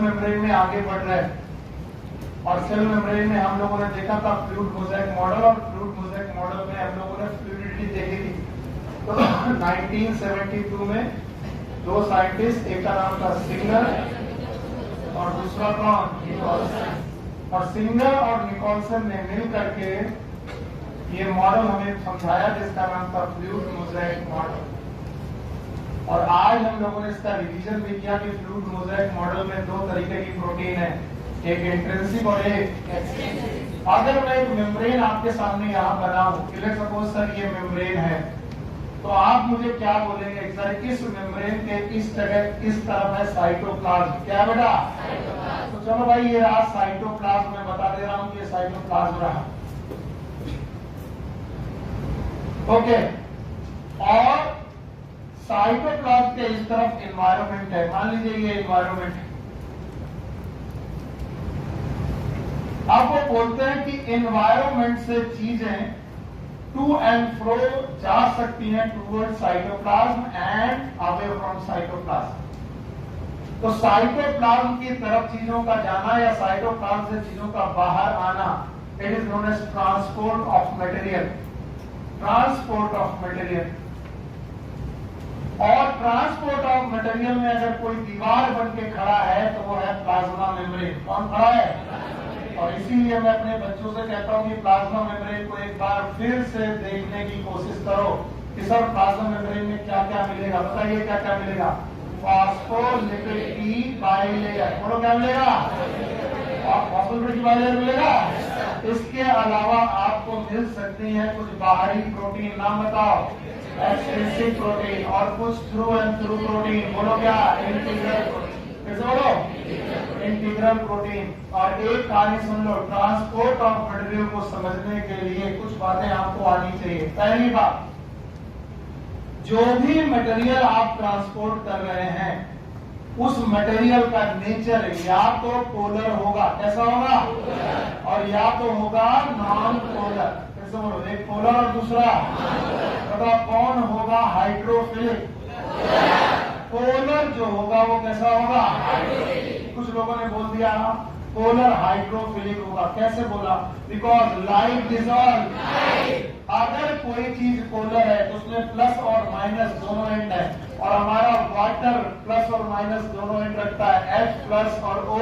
Membrane में आगे बढ़ रहे हैं और सेल मेम्ब्रेन में हम लोगों ने देखा था फ्लूइड मोज़ेक मॉडल, और फ्लूइड मोज़ेक मॉडल में हम लोगों ने फ्लूइडिटी देखी थी। तो 1972 में दो साइंटिस्ट, एक का नाम था सिंगर और दूसरा कौन, निकोलसन, और सिंगर और निकोलसन ने मिल करके ये मॉडल हमें समझाया जिसका नाम था फ्लूइड मोज़ेक मॉडल। और आज हम लोगों ने इसका रिवीजन भी किया कि फ्लूइड मोज़ेक मॉडल में दो तरीके की प्रोटीन है, एक इंट्रिंसिक और एक एक्सट्रिंसिक। अगर मैं एक मेम्ब्रेन आपके सामने यहाँ बनाऊं, लेट्स सपोज सर ये मेम्ब्रेन है, तो आप मुझे क्या बोलेंगे सर, इस मेम्ब्रेन के इस जगह किस तरफ है साइटोप्लाज्म, क्या बेटा, तो चलो भाई ये रहा साइटोप्लाज्म, मैं बता दे रहा हूँ कि ये साइटोप्लाज्म रहा। ओके, और साइटोप्लाज्म के इस तरफ एनवायरनमेंट है, मान लीजिए ये एनवायरनमेंट है। अब वो बोलते हैं कि एनवायरनमेंट से चीजें टू एंड फ्रो जा सकती हैं toward cytoplasm and away from cytoplasm. तो साइटोप्लाज्म की तरफ चीजों का जाना या साइटोप्लाज्म से चीजों का बाहर आना, it is known as transport of material, transport of material. और ट्रांसपोर्ट ऑफ मटेरियल में अगर कोई दीवार बन के खड़ा है तो वो है प्लाज्मा मेम्ब्रेन। कौन खड़ा है? और इसीलिए मैं अपने बच्चों से कहता हूं कि प्लाज्मा मेम्ब्रेन को एक बार फिर से देखने की कोशिश करो कि सर प्लाज्मा मेम्ब्रेन में क्या क्या मिलेगा। बताइए क्या क्या मिलेगा? फॉस्फोलिपिड की बाइलेयर, बोलो क्या मिलेगा? फॉस्फोलिपिड की बाइलेयर मिलेगा। इसके अलावा आपको मिल सकती है कुछ बाहरी प्रोटीन, नाम बताओ, एक्सट्रिंसिक प्रोटीन, और कुछ थ्रू एंड थ्रू प्रोटीन, बोलो क्या, इंटीग्रल प्रोटीन, कैसे बोलो, इंटीग्रल प्रोटीन। और एक कहानी सुन लो, ट्रांसपोर्ट ऑफ मटेरियल को समझने के लिए कुछ बातें आपको आनी चाहिए। पहली बात, जो भी मटेरियल आप ट्रांसपोर्ट कर रहे हैं उस मटेरियल का नेचर या तो पोलर होगा, कैसा होगा, और या तो होगा नॉन पोलर। कैसे बोलो, एक पोलर और दूसरा, बताओ कौन होगा? हाइड्रोफिलिक। पोलर जो होगा वो कैसा होगा? कुछ लोगों ने बोल दिया पोलर हाइड्रोफिलिक होगा। कैसे बोला? Because light dissolve. अगर कोई चीज पोलर है तो उसमें प्लस और माइनस दोनों एंड है, और हमारा वाटर प्लस और माइनस दोनों एंड रखता है, H प्लस और O।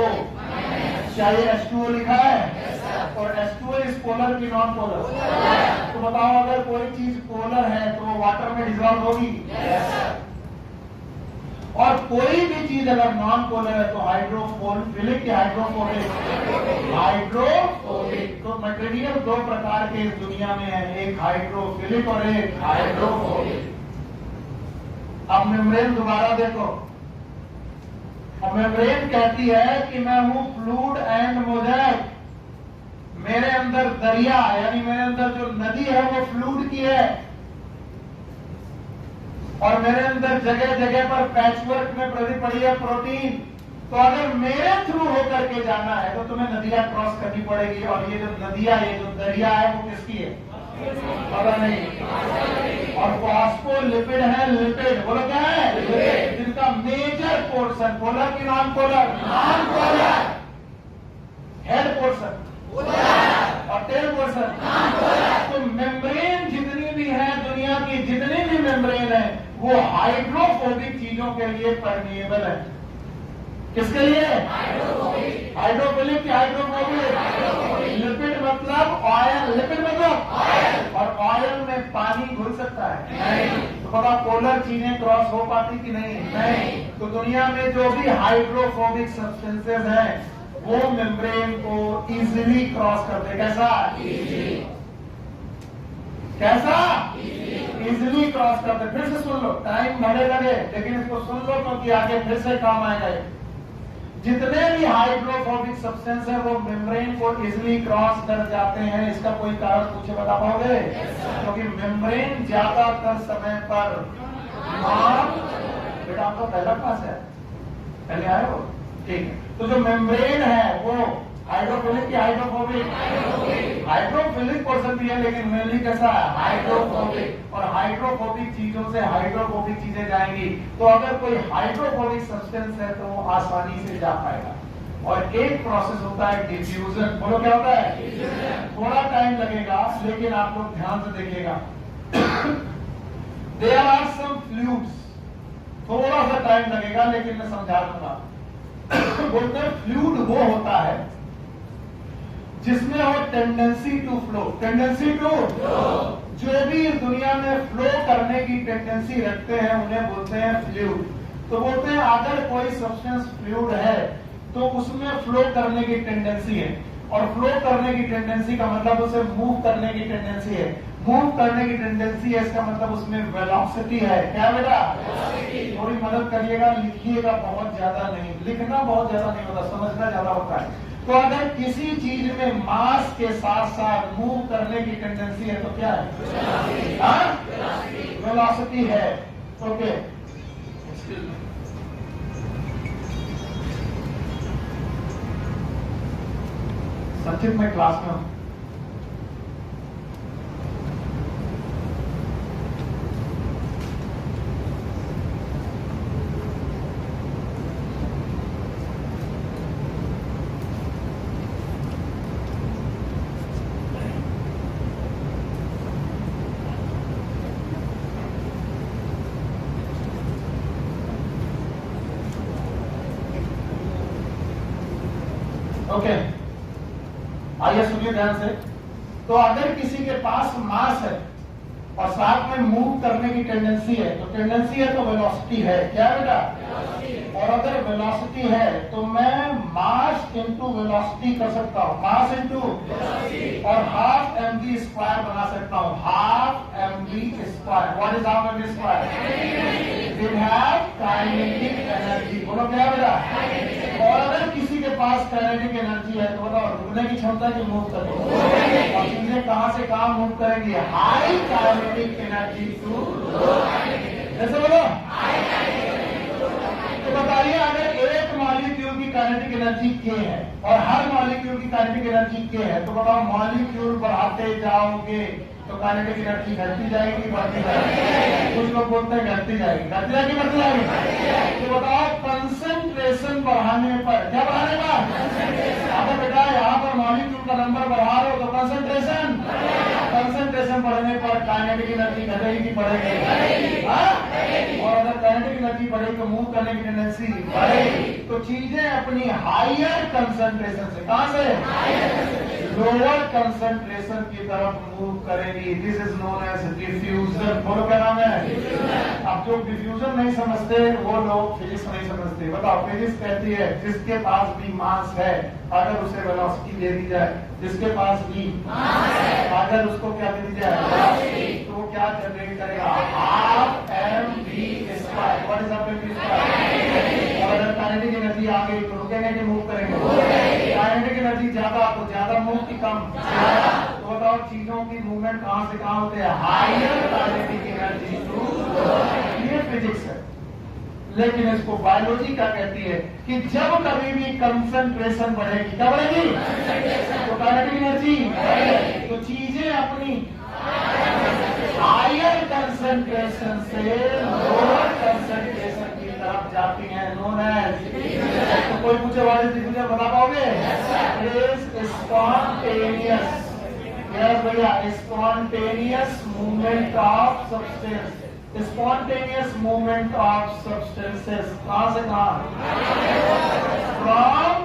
चाहिए H2O लिखा है, और H2O इस पोलर की नॉन पोलर। तो बताओ अगर कोई चीज पोलर है तो वो वाटर में डिसॉल्व होगी, और कोई भी चीज अगर नॉन पोलर है तो हाइड्रोफिलिक या हाइड्रोफोबिक, हाइड्रोफोबिक। तो मटेरियल दो प्रकार के इस दुनिया में है, एक हाइड्रोफिलिक और एक हाइड्रोफोबिक। अब मेम्ब्रेन दोबारा देखो, अब मेम्ब्रेन कहती है कि मैं हूं फ्लूइड एंड मोज़ेक, मेरे अंदर दरिया यानी मेरे अंदर जो नदी है वो फ्लूइड की है, और मेरे अंदर जगह जगह पर पैचवर्क में भरी पड़ी है प्रोटीन। तो अगर मेरे थ्रू होकर के जाना है तो तुम्हें नदियां क्रॉस करनी पड़ेगी, और ये जो नदियां, ये जो दरिया है वो किसकी है? पता नहीं। और फॉस्फोलिपिड है, लिपिड, बोलो क्या है? जिनका मेजर पोर्शन, पोलर की non polar, non polar, head portion और टेल पोर्शन। तो मेम्ब्रेन जितनी भी है, दुनिया की जितनी भी मेम्ब्रेन है वो हाइड्रोफोबिक चीजों के लिए परमिएबल है। किसके लिए? हाइड्रोफिलिक की हाइड्रोफोबिक। लिपिड मतलब ऑयल, लिपिड मतलब ऑयल, और ऑयल में पानी घुल सकता है नहीं। तो पता पोलर चीजें क्रॉस हो पाती कि नहीं? नहीं। तो दुनिया में जो भी हाइड्रोफोबिक सब्सटेंसेस हैं वो मेम्ब्रेन को इजीली क्रॉस करते। कैसा? कैसा? इजीली क्रॉस करते। फिर से सुन लो, टाइम भले लगे लेकिन इसको सुन लो क्योंकि आगे फिर से काम आएगा। जितने भी हाइड्रोफोबिक सब्सटेंस है वो मेम्ब्रेन को इजीली क्रॉस कर जाते हैं। इसका कोई कारण मुझे बता पाओगे? क्योंकि मेम्ब्रेन ज्यादातर समय पर बेटा आपका पहला क्लास है, पहले आए हो, ठीक है। तो जो मेम्ब्रेन है वो हाइड्रोफिलिक की हाइड्रोफोबिक, हाइड्रोफिलिक पोर्शन भी है लेकिन मेनली कैसा है? हाइड्रोफोबिक। और हाइड्रोफोबिक चीजों से हाइड्रोफोबिक चीजें जाएंगी। तो अगर कोई हाइड्रोफोबिक सब्सटेंस है तो वो आसानी से जा पाएगा। और एक प्रोसेस होता है डिफ्यूजन। बोलो क्या होता है? थोड़ा टाइम लगेगा लेकिन आप लोग ध्यान से देखिएगा। देयर आर सम फ्लूइड्स, थोड़ा सा टाइम लगेगा लेकिन मैं समझा दूंगा। बोलते हैं फ्लूइड वो होता है जिसमें हो tendency to flow, tendency to, जो भी दुनिया में फ्लो करने की टेंडेंसी रखते हैं उन्हें बोलते हैं फ्लूइड। तो बोलते हैं अगर कोई सब्सटेंस फ्लूइड है तो उसमें फ्लो करने की टेंडेंसी है, और फ्लो करने की टेंडेंसी का मतलब उसे मूव करने की टेंडेंसी है, मूव करने की टेंडेंसी है इसका मतलब उसमें वेलोसिटी है। क्या बेटा? थोड़ी मदद करिएगा, लिखिएगा बहुत ज्यादा नहीं, लिखना बहुत ज्यादा नहीं होता, समझना ज्यादा होता है। तो अगर किसी चीज में मास के साथ साथ मूव करने की टेंडेंसी है तो क्या है? वेलोसिटी है। ओके, संचित मैं क्लास में हूं। ओके, आइए सुनिए ध्यान से। तो अगर किसी के पास मास है और साथ में मूव करने की टेंडेंसी है, तो टेंडेंसी है तो वेलोसिटी है। क्या बेटा? और अगर वेलोसिटी है तो मैं मास इंटू वेलोसिटी कर सकता हूं, मास इंटू, और हाफ mv स्क्वायर बना सकता हूं, half mv square. What is half mv square? We have kinetic energy. बोलो क्या बेटा? और अगर किसी के पास काइनेटिक एनर्जी है तो बताओ रुकने की क्षमता की मूव करेगी, और चीजें कहां से कहां मूव करेंगी? हाई काइनेटिक एनर्जी टू, ऐसे बोलो। तो बताइए अगर एक मॉलिक्यूल की काइनेटिक एनर्जी k है और हर मॉलिक्यूल की काइनेटिक एनर्जी k है, तो बताओ मॉलिक्यूल बढ़ाते जाओगे तो काइनेटिक एनर्जी घटती जाएगी बढ़ती जाएगी? कुछ लोग बोलते हैं घटती जाएगी, घटती जाएगी बढ़ती जाएगी। तो बताओ कंसंट्रेशन बढ़ाने पर, क्या बढ़ाने पर? अगर बेटा यहाँ पर मॉलिक्यूल का नंबर बढ़ा रहे हो तो कंसंट्रेशन, कंसंट्रेशन बढ़ने पर काइनेटिक एनर्जी घटेगी कि बढ़ेगी? और अगर काइनेटिक एनर्जी बढ़ेगी तो मूव करने की टेंडेंसी बढ़ेगी। तो चीजें अपनी हायर कंसंट्रेशन से, कहां से? लोअर कंसंट्रेशन की तरफ मूव करेगी। This is known as diffusion. बोलो क्या नाम है? अब जो डिफ्यूजन नहीं समझते वो लोग फिजिक्स नहीं समझते। बताओ, फिजिक्स कहती है जिसके पास भी मास है अगर उसे वेलोसिटी दे दी जाए, जिसके पास भी अगर उसको क्या दे दी जाए तो वो क्या जनरेट करेगा? Half mv square. What is half mv square? और अगर काइनेटिक एनर्जी आ गई तो रुकेंगे कि मूव करेंगे? काइनेटिक एनर्जी ज्यादा तो ज्यादा, मूव की कम। तो बताओ चीजों की मूवमेंट कहां से कहां होते हैं? हायर काइनेटिक एनर्जी टू, ये फिजिक्स है। लेकिन इसको बायोलॉजी क्या कहती है कि जब कभी भी कंसंट्रेशन बढ़ेगी, क्या बढ़ेगी? तो काइनेटिक एनर्जी, तो चीजें अपनी हायर कंसंट्रेशन से लोअर कंसंट्रेशन की तरफ जाती हैं, नोन एज। तो कोई पूछे वाले डिफ्यूजन बता पाओगे? इज स्पॉन्टेनियस, यस भैया, spontaneous movement of substance, spontaneous movement of substances. कहां से कहां? From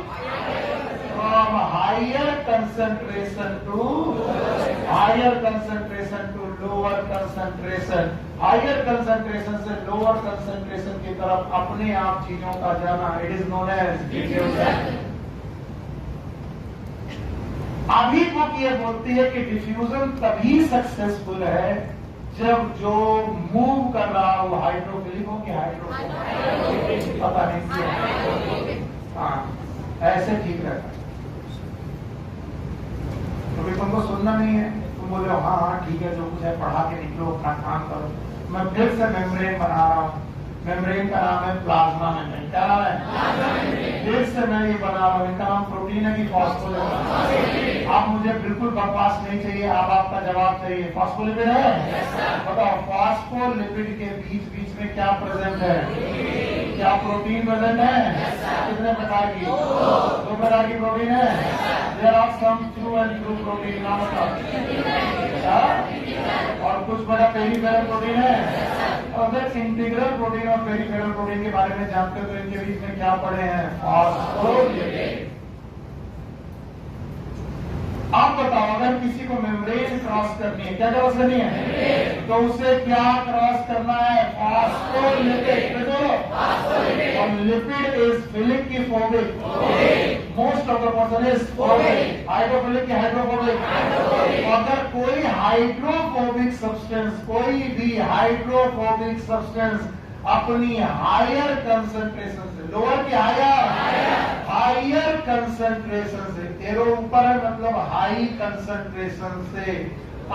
higher concentration to lower concentration, higher concentration से लोअर कंसंट्रेशन की तरफ अपने आप चीजों का जाना, it is known as diffusion. अभी बुक ये बोलती है कि डिफ्यूजन तभी सक्सेसफुल है जब जो मूव कर रहा हो हाइड्रोफिलिक हो कि हाइड्रोफोबिक, पता नहीं। हाँ, ऐसे ठीक रहता है। तो तुमको सुनना नहीं है, तुम बोले हाँ हाँ ठीक है, जो कुछ है पढ़ा के निकलो, अपना काम करो। मैं फिर से मेम्ब्रेन बना रहा हूँ। मेम्ब्रेन का नाम है प्लाज्मा मेम्ब्रेन। क्या नाम है? फिर से मैं ये बना रहा हूँ। इनका नाम प्रोटीन है कि फॉस्फोलिपिड? आप मुझे बिल्कुल बकवास नहीं चाहिए, आप आपका जवाब चाहिए। फॉस्फोलिपिड है? बताओ, फॉस्फोलिपिड के बीच बीच में क्या प्रेजेंट है? क्या प्रोटीन प्रेजेंट है? कितने प्रकार की? 2 प्रकार की प्रोटीन है? There are some through and through protein, नाम बताओ। और कुछ बड़ा पेरिफेरल प्रोटीन है। अगर इंटीग्रल प्रोटीन और पेरिफेरल प्रोटीन के बारे में जानते हो तो इनके बीच में क्या पढ़े हैं? फॉस्फोलिपिड। आप बताओ, अगर किसी को मेम्ब्रेन क्रॉस करनी है, क्या क्रॉस करनी है? तो उसे क्या क्रॉस करना है? फॉस्फोलिपिड। और लिपिड इज फिलिक की phobic? Most of the person is phobic. Hydrophilic की हाइड्रोफोबिक? अगर कोई हाइड्रोफोबिक सब्सटेंस, कोई भी हाइड्रोफोबिक सब्सटेंस अपनी हायर कंसंट्रेशन से, लोअर की हायर कंसंट्रेशन से, एरो ऊपर है मतलब हाई कंसंट्रेशन से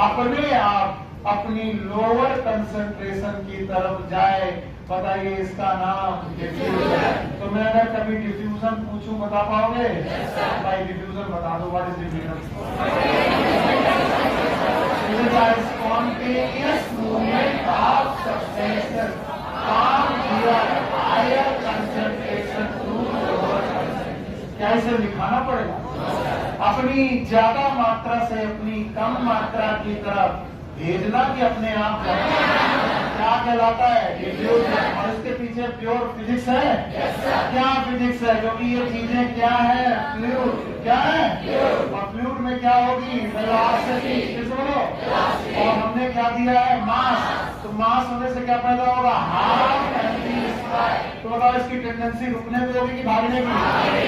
अपने आप अपनी लोअर कंसंट्रेशन की तरफ जाए, बताइए इसका नाम डिफ्यूजन। तो मैं अगर कभी डिफ्यूजन पूछूं बता पाओगे? भाई डिफ्यूजन बता दो, what is diffusion? Spontaneous movement of substances from their higher concentration to lower concentration. क्या इसे लिखाना पड़ेगा? अपनी ज्यादा मात्रा से अपनी कम मात्रा की तरफ भेजना कि अपने आप क्या कहलाता है? डिफ्यूजन। और इसके पीछे प्योर फिजिक्स है। क्या फिजिक्स है? क्योंकि ये चीजें क्या है? फ्लूइड। क्या है? और फ्लूइड में क्या होगी? वेलोसिटी। बोलो। और हमने क्या दिया है? मास। तो मास होने से क्या पैदा होगा? Half mv²। तो बताओ इसकी टेंडेंसी रुकने में होगी कि भागने की?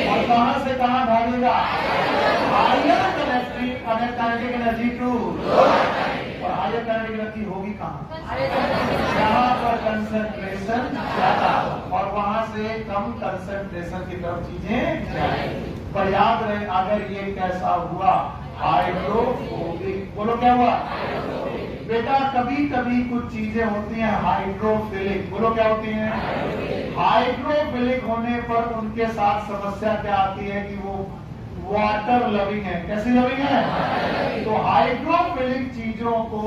और कहां से कहां भागेगा? हायर काइनेटिक एनर्जी टू, और हायर काइनेटिक एनर्जी होगी कहां? जहां पर कंसंट्रेशन ज्यादा और वहां से कम कंसंट्रेशन की तरफ चीजें जाएंगी। पर याद रहे, अगर ये कैसा हुआ? हाइड्रोफोबिक। बोलो क्या हुआ? बेटा कभी कभी कुछ चीजें होती हैं हाइड्रोफिलिक। बोलो क्या होती हैं? हाइड्रोफिलिक होने पर उनके साथ समस्या क्या आती है कि वो वाटर लविंग है। कैसी लविंग है? तो हाइड्रोफिलिक चीजों को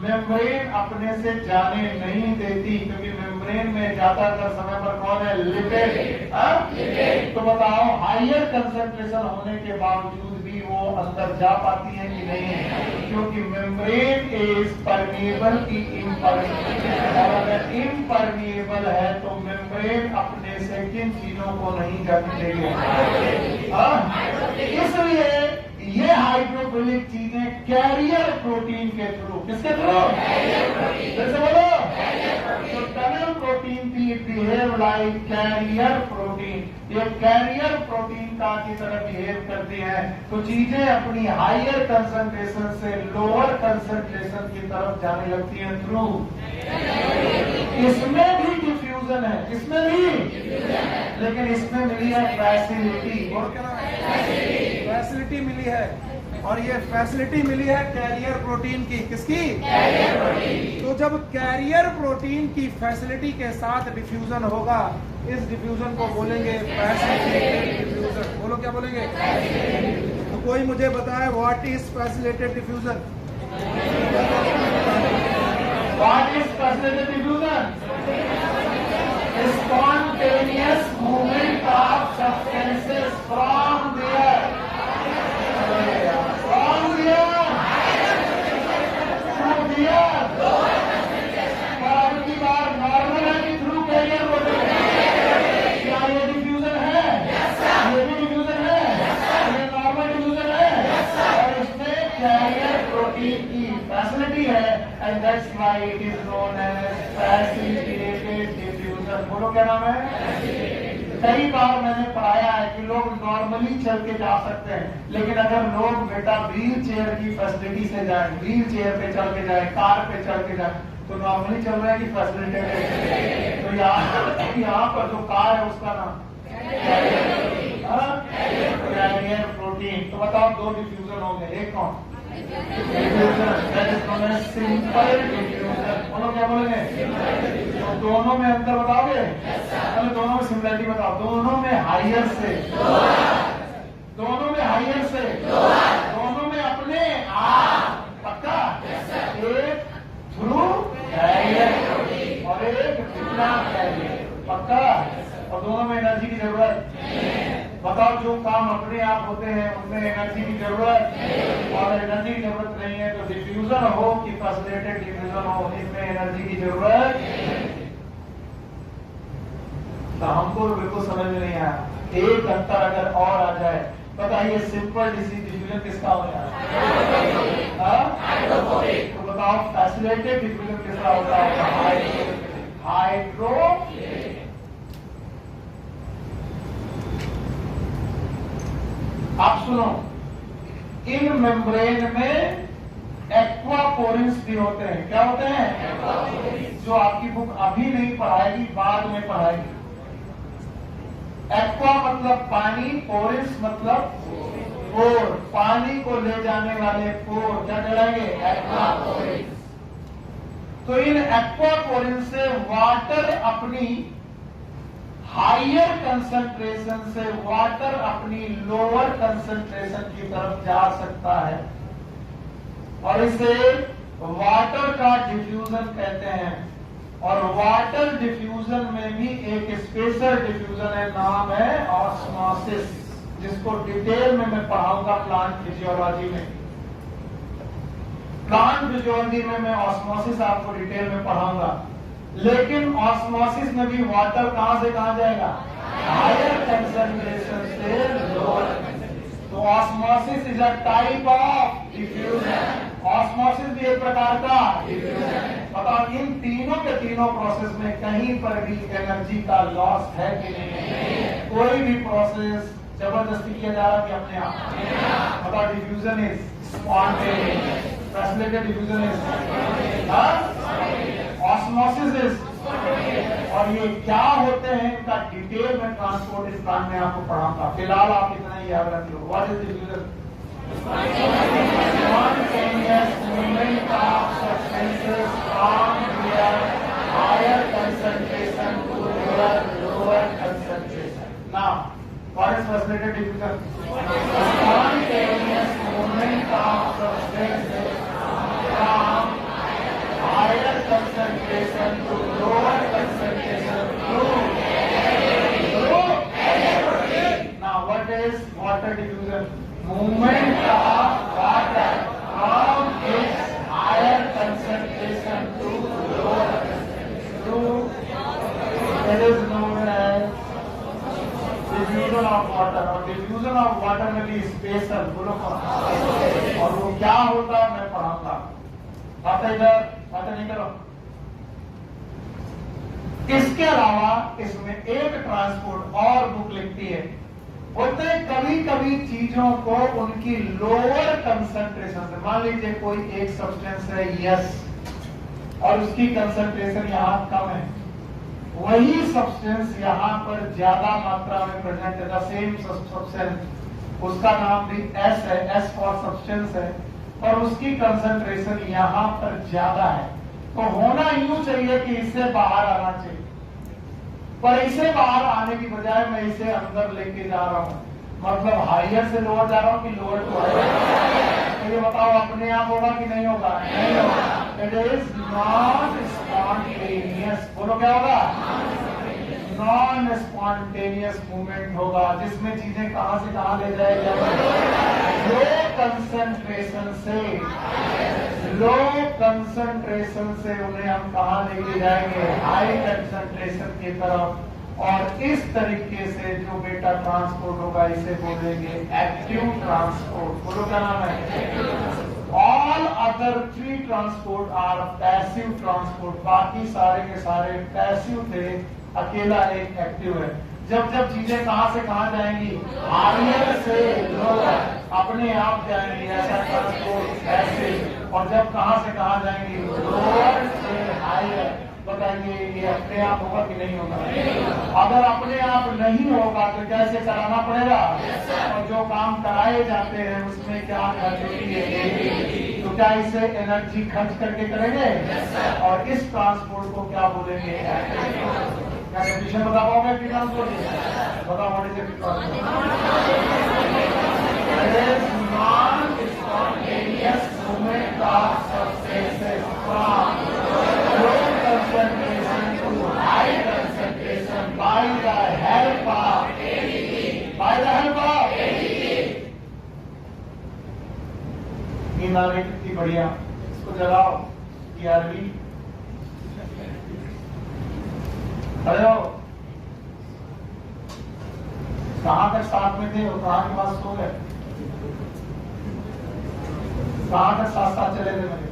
मेम्ब्रेन अपने से जाने नहीं देती, क्योंकि मेम्ब्रेन में ज्यादातर समय पर कौन है? लिपिड। तो बताओ हायर कंसंट्रेशन होने के बावजूद भी वो अंदर जा पाती है कि नहीं? क्योंकि मेम्ब्रेन इज परमिएबल की इम्परमिएबल। और अगर इम्परमिएबल है तो मेम्ब्रेन अपने से किन चीजों को नहीं जाने देगी? इसलिए ये हाइड्रोफिलिक चीजें कैरियर प्रोटीन के थ्रू, किसके थ्रू? जैसे बोलो, तो टनल प्रोटीन भी बिहेव लाइक कैरियर प्रोटीन। ये कैरियर प्रोटीन का की तरह बिहेव करती है। तो चीजें अपनी हायर कंसंट्रेशन से लोअर कंसंट्रेशन की तरफ जाने लगती हैं थ्रू। इसमें भी डिफ्यूजन है, इसमें भी, लेकिन इसमें मिली है फैसिलिटी। और क्या फैसिलिटी मिली है? और ये फैसिलिटी मिली है कैरियर प्रोटीन की। किसकी? Carrier protein. तो जब कैरियर प्रोटीन की फैसिलिटी के साथ डिफ्यूजन होगा, इस डिफ्यूजन को बोलेंगे फैसिलिटेटेड डिफ्यूजन। बोलो क्या बोलेंगे? तो कोई मुझे बताए what is facilitated diffusion? What is facilitated diffusion? Spontaneous movement of substances from their की बार नॉर्मल है कि थ्रू कैरियर प्रोटीन? क्या ये डिफ्यूजन है? ये भी डिफ्यूजन है। ये नॉर्मल डिफ्यूजन है। और इसमें कैरियर प्रोटीन की फैसिलिटी है, and that's why it is known as facilitated diffusion. बोलो क्या नाम है? कई बार मैंने पढ़ाया है कि लोग नॉर्मली चल के जा सकते हैं, लेकिन अगर लोग बेटा व्हील चेयर की फैसिलिटी से जाए, व्हील चेयर पे चल के जाए, कार पे चल के जाए, तो नॉर्मली चल रहा है कि फैसिलिटेटेड? तो यहाँ पर जो कार है उसका नाम कैरियर प्रोटीन। तो बताओ दो डिफ्यूजन हो गए, एक कौन? Simple diffusion. बोलो क्या बोलेंगे? तो दोनों में अंतर बताओगे? पहले दोनों में सिमिलरिटी बताओ। दोनों में हायर से, दोनों में हायर से, दोनों में अपने आप। पक्का? एक थ्रू कैरियर और एक बिना कैरियर। पक्का? और दोनों में एनर्जी की जरूरत बताओ, जो काम अपने आप होते हैं उनमें एनर्जी की जरूरत और एनर्जी की जरूरत नहीं है, तो डिफ्यूजन हो कि फैसिलिटेटेड डिफ्यूजन हो, इसमें एनर्जी की जरूरत। तो हमको बिल्कुल समझ में नहीं आया। एक अंतर अगर और आ जाए, बताइए सिंपल डिफ्यूजन किसका हो जाए? तो बताओ फैसिलिटेटेड डिफ्यूजन किसका होता है? हाइड्रो। आप सुनो, इन मेम्ब्रेन में एक्वापोरिन्स भी होते हैं। क्या होते हैं? जो आपकी बुक अभी नहीं पढ़ाएगी, बाद में पढ़ाएगी। एक्वा मतलब पानी, पोरिन्स मतलब पोर, पानी को ले जाने वाले पोर क्या कहलाएंगे? एक्वापोरिन्स। तो इन एक्वापोरिन्स से वाटर अपनी हायर कंसंट्रेशन से वाटर अपनी लोअर कंसंट्रेशन की तरफ जा सकता है, और इसे वाटर का डिफ्यूजन कहते हैं। और वाटर डिफ्यूजन में भी एक स्पेशल डिफ्यूजन है, नाम है ऑस्मोसिस, जिसको डिटेल में मैं पढ़ाऊंगा प्लांट फिजियोलॉजी में। प्लांट फिजियोलॉजी में मैं ऑस्मोसिस आपको डिटेल में पढ़ाऊंगा। लेकिन ऑस्मोसिस में भी वाटर कहां से कहां जाएगा? हायर कंसंट्रेशन से लोअर। तो osmosis is a type of diffusion. Osmosis भी एक प्रकार का डिफ्यूजन। बताओ, इन तीनों के तीनों प्रोसेस में कहीं पर भी एनर्जी का लॉस है कि नहीं? कोई भी प्रोसेस जबरदस्ती किया जा रहा है कि अपने आप? बताओ, diffusion is spontaneous, facilitated diffusion is osmosis is. और ये क्या होते हैं, इनका डिटेल में ट्रांसपोर्ट इस प्लान में आपको पढ़ाऊंगा। फिलहाल आप इतना ही याद रख लो। What is diffusion? Spontaneous movement of substances from their higher concentration to their lower concentration. Now, what is facilitated diffusion? Spontaneous movement of substances from higher concentration to lower concentration through. Now, what is water diffusion? Movement of water from its higher concentration to lower concentration. That is known as diffusion of water. और diffusion of water में भी special बोलो कौन, और वो क्या होता है मैं पढ़ाऊंगा। बातें इधर बातें नहीं करो। इसके अलावा इसमें एक ट्रांसपोर्ट और बुक लिखती है, बोलते हैं कभी कभी चीजों को उनकी लोअर कंसंट्रेशन से, मान लीजिए कोई एक सब्सटेंस है यस, और उसकी कंसंट्रेशन यहाँ कम है, वही सब्सटेंस यहाँ पर ज्यादा मात्रा में प्रेजेंट है, द सेम सब्सटेंस, उसका नाम भी एस है, एस फॉर सब्सटेंस है, और उसकी कंसंट्रेशन यहाँ पर ज्यादा है। तो होना यूं चाहिए कि इससे बाहर आना चाहिए, पर इसे बाहर आने की बजाय मैं इसे अंदर लेके जा रहा हूं। मतलब हायर से लोअर जा रहा हूं कि लोअर टू हायर? तो ये बताओ, अपने आप होगा कि नहीं होगा? नहीं होगा। It is non spontaneous. बोलो क्या होगा? नॉन स्पॉन्टेनियस मूवमेंट होगा, जिसमें चीजें कहां से कहां ले जाएगी? लो कंसंट्रेशन से उन्हें हम कहा लेके जाएंगे? हाई कंसंट्रेशन की तरफ। और इस तरीके से जो बेटा ट्रांसपोर्ट होगा इसे बोलेंगे एक्टिव ट्रांसपोर्ट। बोलो क्या नाम है? All other 3 transport are passive transport. बाकी सारे के सारे पैसिव थे, अकेला एक एक्टिव है। जब जब चीजें कहां से कहां जाएंगी? हायर से लोअर, अपने आप जाएंगी, ऐसा ट्रांसपोर्ट ऐसे। और जब कहां से कहां जाएंगी? लोअर से हायर। बताइए ये अपने आप होगा कि नहीं होगा? अगर अपने आप नहीं होगा तो कैसे कराना पड़ेगा? और जो काम कराए जाते हैं उसमें क्या खर्च होती है? तो क्या इसे एनर्जी खर्च करके करेंगे? और इस ट्रांसपोर्ट को क्या बोलेंगे? क्या डेफिनेशन बता पाओगे ट्रांसपोर्ट? बताओ what is it? Non spontaneous movement of substances from low concentration to high concentration by the help of नींद आ रही कितनी बढ़िया, इसको जगाओ। टीआरवी खड़े हो। कहाँ तक साथ में थे और कहाँ के पास सो गए? कहाँ तक साथ साथ चले थे मेरे?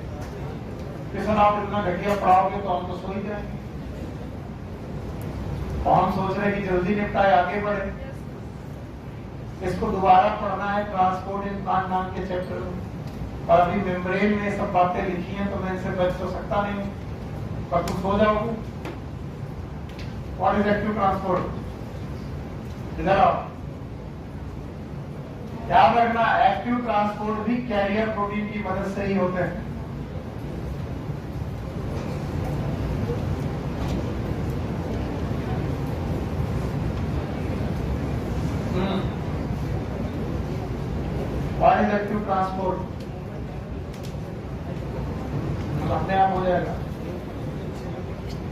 किसान आप इतना घटिया पढ़ाओगे तो हम तो सो ही जाएंगे। तो हम सोच रहे कि जल्दी निपटाए आगे बढ़े। इसको दोबारा पढ़ना है ट्रांसपोर्ट इन प्लांट नाम के चैप्टर में, और अभी मेम्ब्रेन में सब बातें लिखी हैं तो मैं इनसे बच तो सकता नहीं हूँ, पर तुम सो जाओगे। What is active transport? इधर आओ। ध्यान रखना, एक्टिव ट्रांसपोर्ट भी कैरियर प्रोटीन की मदद से ही होते हैं। What is active transport? अपने आप हो जाएगा।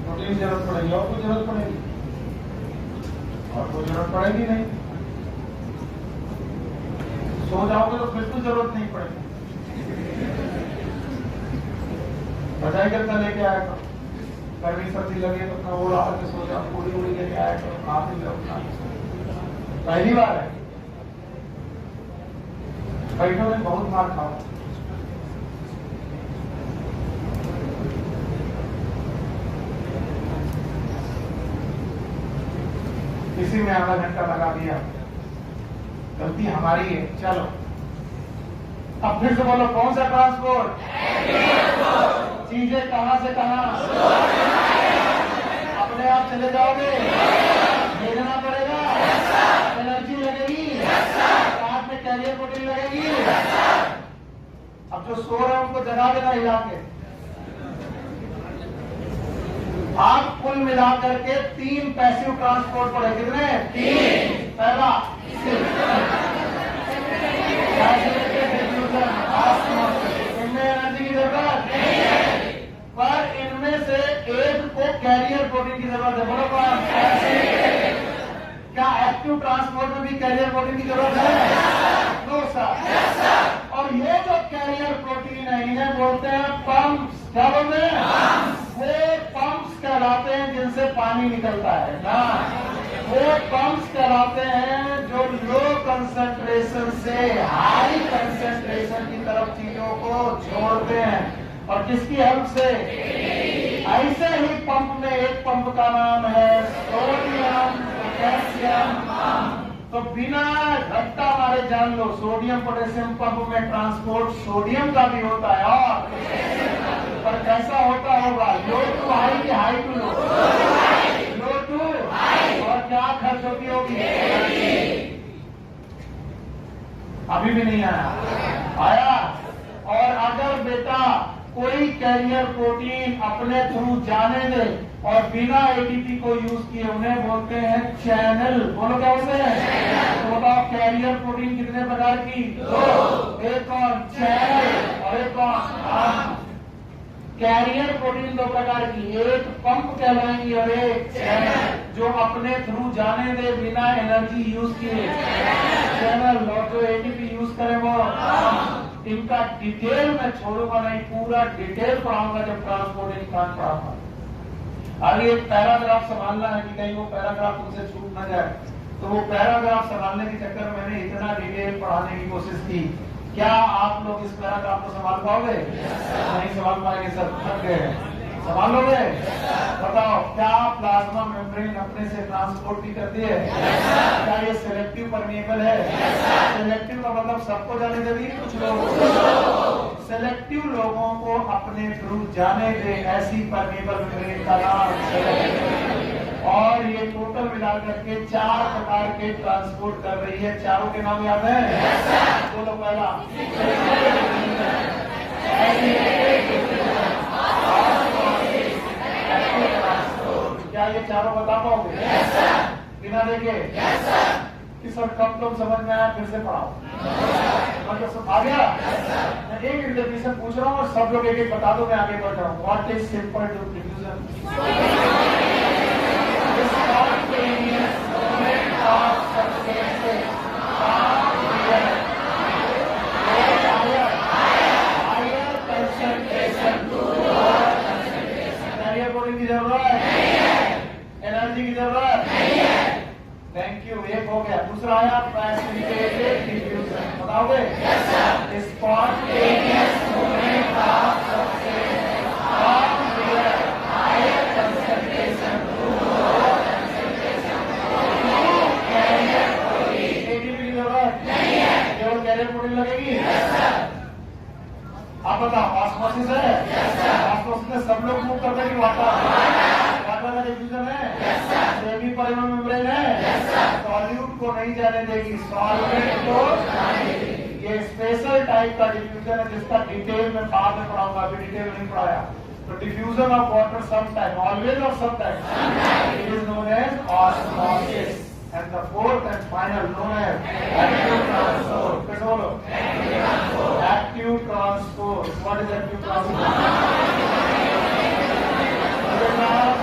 प्रोटीन की जरूरत पड़ेगी और कोई जरूरत पड़ेगी? और कोई जरूरत पड़ेगी नहीं। सो जाओगे तो फिर तो जरूरत नहीं पड़ेगी। बजाय करता लेके आया करो, गर्मी सर्दी लगे तो अपना वो रात में सो जाओ, पूरी उड़ी लेके आया करो, आप ही लो। पहली बार है, बैठो में बहुत मार खाओ। इसी में आधा घंटा लगा दिया, गलती हमारी है। चलो अब फिर से बोलो, कौन सा ट्रांसपोर्ट? चीजें कहां से कहां? अपने आप चले जाओगे? भेजना पड़ेगा? एनर्जी लगेगी? साथ में कैरियर प्रोटीन लगेगी? अब जो सो रहे हैं उनको जगा देना हिला के। आप कुल मिलाकर के 3 पैसिव ट्रांसपोर्ट पड़े। कितने? 3। पहला इनमें एनर्जी की जरूरत नहीं है, पर इनमें से एक को कैरियर प्रोटीन की जरूरत है। बोलो क्या एक्टिव ट्रांसपोर्ट में भी कैरियर प्रोटीन की जरूरत है? No sir. और ये जो कैरियर प्रोटीन है इन्हें बोलते हैं पंप्स। क्या बोलते हैं? वो पंप्स कहलाते हैं जिनसे पानी निकलता है ना। वो पंप्स कहलाते हैं जो लो कंसंट्रेशन से हाई कंसंट्रेशन की तरफ चीजों को जोड़ते हैं। और किसकी हेल्प से? ऐसे ही पंप में एक पंप का नाम है सोडियम पोटेशियम पंप। तो बिना रट्टा मारे जान लो, सोडियम पोटेशियम पंप में ट्रांसपोर्ट सोडियम का भी होता है। और पर कैसा होता होगा? लो टू हाई की high to low? Low to high. और क्या खर्च होती होगी? अभी भी नहीं आया। और अगर बेटा कोई कैरियर प्रोटीन अपने थ्रू जाने दे और बिना एटीपी को यूज किए, उन्हें बोलते हैं चैनल। बोलो क्या बोलते हैं? तो बताओ कैरियर प्रोटीन कितने प्रकार की? 2। एक और चैनल और एक और कैरियर प्रोटीन 2 प्रकार की, एक पंप कहलाएंगी और एक चैनल, जो अपने थ्रू जाने दे बिना एनर्जी यूज किए चैनल, और जो एटीपी यूज करे वो। इनका डिटेल मैं छोड़ूंगा नहीं, पूरा डिटेल पढ़ाऊंगा जब ट्रांसपोर्ट इन प्लांट पढ़ाऊंगा। आगे एक पैराग्राफ संभालना है कि कहीं वो पैराग्राफ उनसे छूट ना जाए, तो वो पैराग्राफ संभालने के चक्कर में मैंने इतना डिटेल पढ़ाने की कोशिश की। क्या आप लोग इस पैराग्राफ को संभाल पाओगे? नहीं संभाल पाएंगे सर, थक गए। संभाल लोगे? बताओ, क्या प्लाज्मा मेम्ब्रेन अपने से ट्रांसपोर्ट भी करती है? क्या ये सिलेक्टिव परमेबल है? सिलेक्टिव का मतलब सबको जाने दे, कुछ लोग। सिलेक्टिव लोगों को अपने थ्रू जाने दे, ऐसी परमेबल मेम्ब्रेन का नाम सिलेक्टिव। और ये टोटल मिला करके 4 प्रकार के ट्रांसपोर्ट कर रही है। चारों के नाम याद है? बोलो पहला, क्या ये चारों बता पाओगे? बिना देखे? कि सर कब तुम समझ में आया, फिर से पढ़ाओ। मतलब सब आ गया? मैं एक इंटरव्यू पूछ रहा हूँ और सब लोग एक बता दो, मैं आगे बढ़ रहा हूँ। What is simple diffusion? Facilitated diffusion. बताओगे? Spontaneous movement of substance from their higher concentration to lower concentration to carrier protein. ATP की जरूरत नहीं है, केवल कैरियर प्रोटीन लगेगी। आप बताओ, ऑस्मोसिस है? ऑस्मोसिस में सब लोग मूव करते हैं कि वाटर का डिफ्यूजन है? सेमी परिवहन मेम्ब्रेन है? सॉल्यूट को नहीं जाने देगी, सॉल्वेंट को। ये स्पेशल टाइप का डिफ्यूजन है जिसका डिटेल में बाद में पढ़ाऊंगा, अभी डिटेल नहीं पढ़ाया। तो diffusion of water some time, always और some time, it is known as osmosis. And the fourth and final known as active transport. कैसे बोलो? Active transport. What is active transport?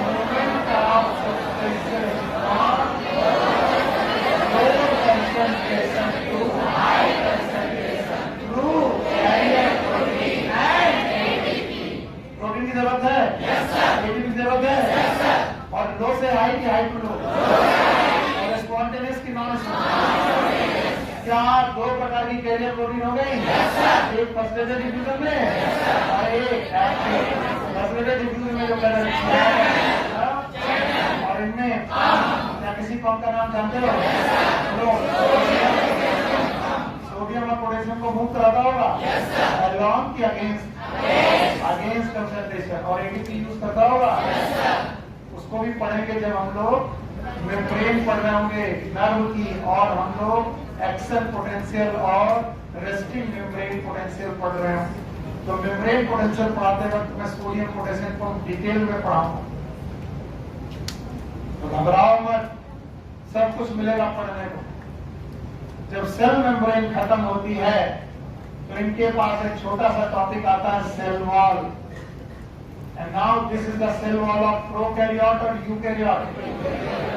Movement of substances from low concentration to high concentration through carrier protein and ATP. Protein की जरूरत है? Yes sir. ATP की जरूरत है? Yes sir. और लो से हाई की हाई टू लो? स्पॉन्टेनियस की नॉन स्पॉन्टेनियस। क्या दो प्रकार की कैरियर प्रोटीन हो गई? एक फर्स्टेटेड डिफ्यूजन में और एक फर्स्टेटेड डिफ्यूजन में जो कैरियर और इनमें क्या किसी पंप का नाम जानते हो? सोडियम और पोटेशियम को मूव कराता होगा अलॉन्ग की अगेंस्ट कंसंट्रेशन, और एटीपी यूज करता होगा। उसको भी पढ़ेंगे जब हम लोग मेम्ब्रेन पढ़ रहे होंगे नर्व की, और हम लोग एक्शन पोटेंशियल और रेस्टिंग मेम्ब्रेन पोटेंशियल पढ़ रहे होंगे। तो मेम्ब्रेन पोटेंशियल पढ़ाते वक्त मैं सोडियम पोटेशियम को डिटेल में पढ़ाऊंगा, तो घबराओ मत, सब कुछ मिलेगा पढ़ने को। जब सेल मेम्ब्रेन खत्म होती है तो इनके पास एक छोटा सा टॉपिक आता है, cell wall. And now this is the cell wall of prokaryote और eukaryote।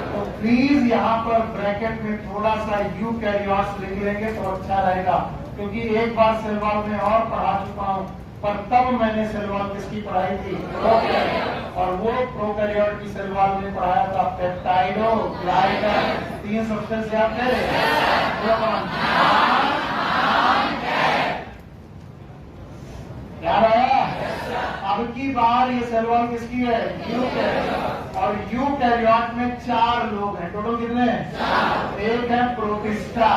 तो प्लीज यहाँ पर ब्रैकेट में थोड़ा सा यूकैरियोट्स लिख लेंगे तो अच्छा रहेगा, क्योंकि एक बार सेल वॉल में और पढ़ा चुका हूँ, पर तब मैंने सेल वॉल किसकी पढ़ाई थी? प्रोकैरियोट। और वो प्रोकैरियोट की सेल वॉल में पढ़ाया था पेप्टाइडो ग्लाइकन। 3 सब्सटेंस याद है? याद आया? अब की बार ये सेल वॉल किसकी है? यूकैरियोट। और यूकैरियोट में 4 लोग हैं, टोटल कितने? 4। एक है प्रोटिस्टा,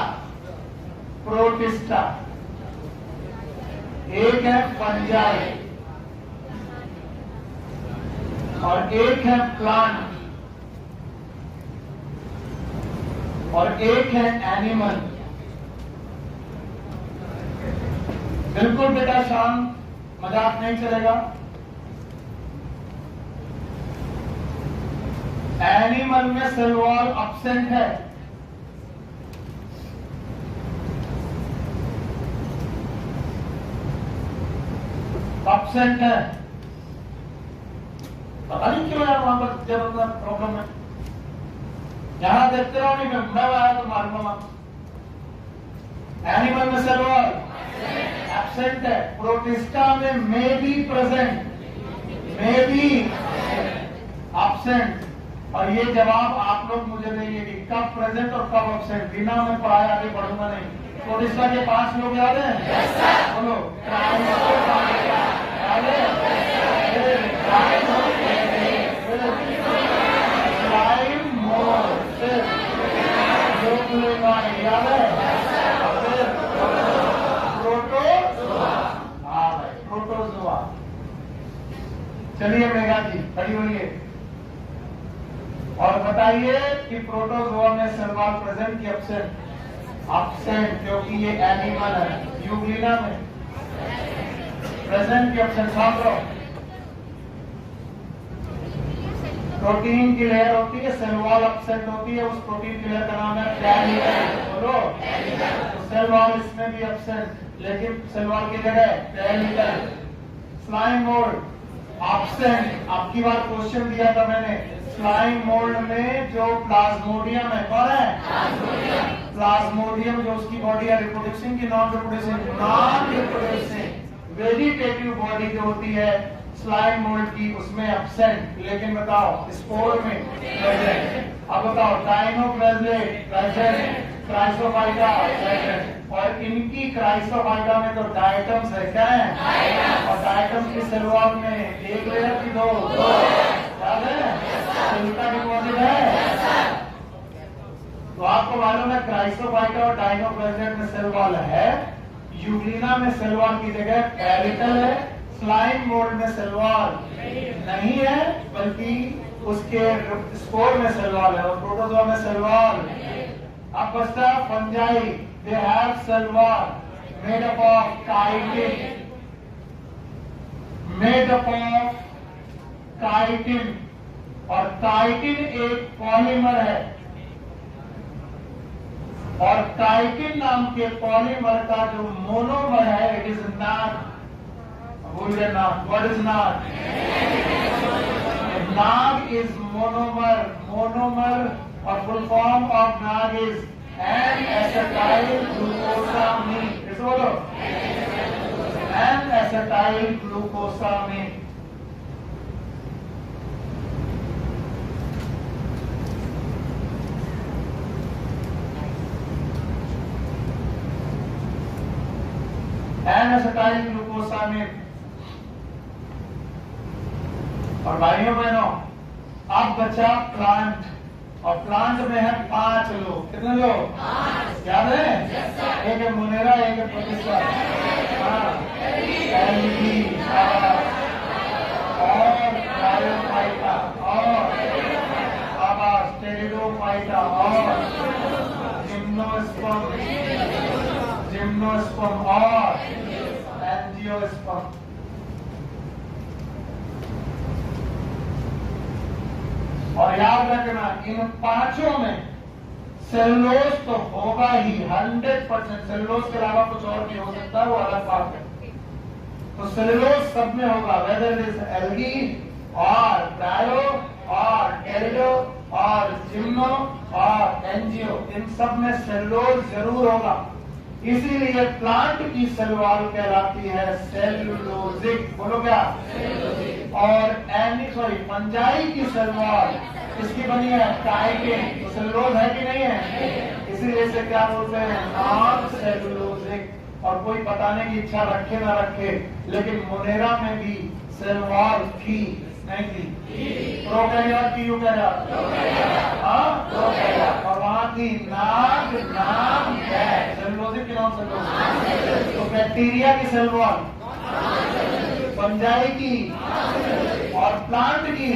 एक है फंजाई, और एक है प्लांट, और एक है एनिमल। बिल्कुल बेटा शांत, मजाक नहीं चलेगा। एनिमल में सेल वॉल एब्सेंट है, एब्सेंट है। पता नहीं क्यों यार वहां पर जब प्रॉब्लम है। यहां देखते रहो, नहीं मैं आया तो मालूम है। एनिमल में सेल वॉल एब्सेंट है। प्रोटिस्टा में may be present, may be absent. और ये जवाब आप लोग मुझे देंगे कि कब प्रेजेंट और कब एब्सेंट, बिना मैं पढ़ाए आगे बढ़ूंगा नहीं। प्रोटिस्टा के 5 लोग याद हैं? बोलो। याद है? प्रोटोजोआ। चलिए मेघा जी खड़ी होइए और बताइए कि प्रोटोजोआ में सेल वॉल प्रेजेंट की एब्सेंट? एब्सेंट, क्योंकि ये एनिमल है। यूग्लिना में प्रेजेंट की एब्सेंट। छात्रों, प्रोटीन की लेयर होती है, सेल वॉल एब्सेंट होती है, उस प्रोटीन की लेयर का नाम है कैलिकल। बोलो। तो सेल वॉल इसमें भी एब्सेंट, लेकिन सेल वॉल की जगह कैलिकल। Slime mould absent. आपकी बार क्वेश्चन दिया था मैंने, स्लाइम मोल्ड में जो प्लाज्मोडियम है, कौन है? प्लाज्मोडियम, जो उसकी बॉडी है रिप्रोड्यूसिंग की non reproducing? Non reproducing. Vegetative body जो होती है स्लाइम मोल्ड की, उसमें एब्सेंट, लेकिन बताओ स्पोर में प्रेजेंट। अब बताओ डायनोप्लाज्म प्रेजेंट, क्राइसोफाइटा सेकंड। और इनकी क्राइसोफाइटा में तो डायटम्स है, क्या है? और डायटम्स की सेल वॉल में एक लेयर की दो याद है? सिलिका डिपॉजिट है। तो आपको मालूम है क्राइसोफाइटा और डायनोप्लाज्म में सेल वॉल है। यूग्लिना में सेल वॉल की जगह पैरिटल है। स्लाइम मोल्ड में सेल वॉल नहीं है, बल्कि उसके स्पोर में सेल वॉल है। और प्रोटोजोआ में सेल वॉल। अब बचता fungi, they have cell wall made up of chitin, made up of chitin. और काइटिन एक पॉलीमर है, और काइटिन नाम के पॉलीमर का जो मोनोमर है इट इज नाग। भूल गए NAG, what is NAG? NAG is monomer. Monomer और full form of NAG is N acetyl glucosamine. कैसे बोलो? N acetyl glucosamine. N acetyl glucosamine. और भाइयों बहनों, अब बचा प्लांट, और प्लांट में है 5 लोग। कितने लोग याद है? एक है मोनेरा, एक है प्रोटिस्टा, और ब्रायोफाइटा, और स्टेरिडोफाइटा, और जिम्नोस्पर्म, जिम्नोस्पर्म और एंजियोस्पर्म। और याद रखना इन 5 में सेलुलोज तो होगा ही 100%। सेलुलोज के अलावा कुछ और भी हो सकता है, वो अलग बात है। तो सेलुलोज सब में होगा, वेदर इट इज एल्गी और ब्रायो और टेरिडो और जिम्नो और एंजियो, इन सब में सेलुलोज जरूर होगा। इसीलिए प्लांट की सेल वॉल कहलाती है सेलुलोजिक। बोलो क्या? और फंजाई की सेल वॉल इसकी बनी है काइटिन। तो सेलुलोज है कि नहीं है? इसीलिए इसे क्या बोलते हैं? Non cellulosic. और कोई बताने की इच्छा रखे ना रखे, लेकिन मोनेरा में भी सेल वॉल थी, नहीं थी? प्रोकैरियोट की यूकैरियोट, प्रोकैरियोट। और वहां थी नाग, नाम है सेलुलोजिक की, नॉन सेलुलोजिक। तो बैक्टीरिया की सेल वॉल, फंजाई की और प्लांट की,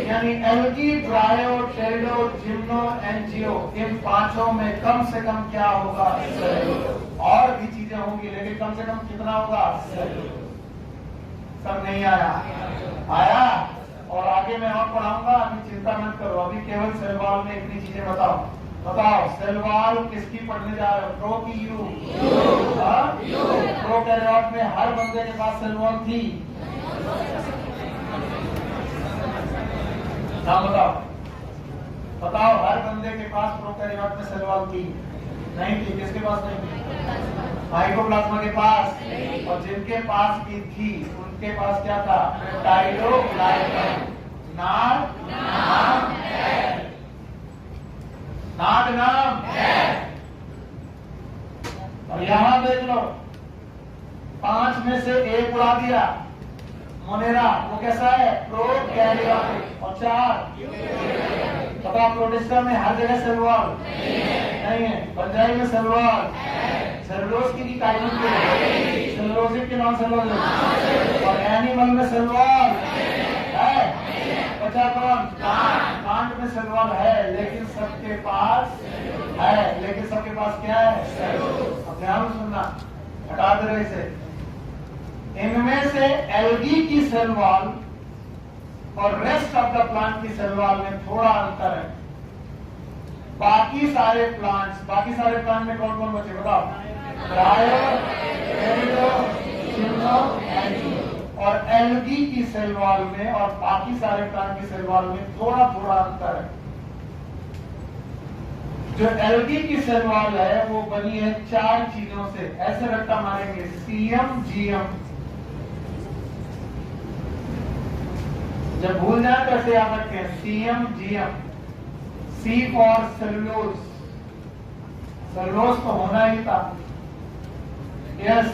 यानी एल्गी, ब्रायो, टेरिडो, जिम्नो, एंजियो, इन 5 में कम से कम क्या होगा? और भी चीजें होंगी, लेकिन कम से कम कितना होगा? सब नहीं आया? आया। और आगे मैं और पढ़ाऊंगा, अभी चिंता मत करो। अभी केवल सेल वॉल में इतनी चीजें बताओ। बताओ सेल वॉल किसकी पढ़ने जा रहे हो? प्रो की यू? प्रोकैरियोट में हर बंदे के पास सेल वॉल थी? नाम बताओ। बताओ हर बंदे के पास प्रोकैरियोट में सेल वॉल थी? नहीं थी। किसके पास नहीं थी? माइकोप्लाज्मा के पास। और जिनके पास भी थी उनके पास क्या था? पेप्टाइडोग्लाइकन। नाग नाम है, नाग नाम है। और यहां देख लो, 5 में से 1 उड़ा दिया, मोनेरा। वो कैसा है? प्रोकैरियोटिक। और 4 पता, प्रोटिस्टा में हर जगह सेल वॉल नहीं है। फंजाई में सेल वॉल, सेलुलोज की काइटिन के, सेलुलोजिक के, नॉन सेलुलोजिक। और एनिमल में सेल वॉल है। बचा कौन? प्लांट में सेल वॉल है, लेकिन सबके पास है। लेकिन सबके पास क्या है? अब ध्यान सुनना, हटा दे रहे इसे। इनमें से एल्गी की सेल वॉल और रेस्ट ऑफ द प्लांट की सेल वॉल में थोड़ा अंतर है। बाकी सारे प्लांट में कौन कौन बचे? बताओ। ब्रायो, टेरिडो, जिम्नो, एंजियो। और एल्गी की सेल वॉल में और बाकी सारे प्लांट की सेल वॉल में थोड़ा थोड़ा अंतर है। जो एल्गी की सेल वॉल है वो बनी है 4 चीजों से। ऐसे रट्टा मारेंगे, सीएम, जीएम। जब भूल जाए तो ऐसे याद रखें, CM, GM. C for cellulose, cellulose तो होना ही था। Yes,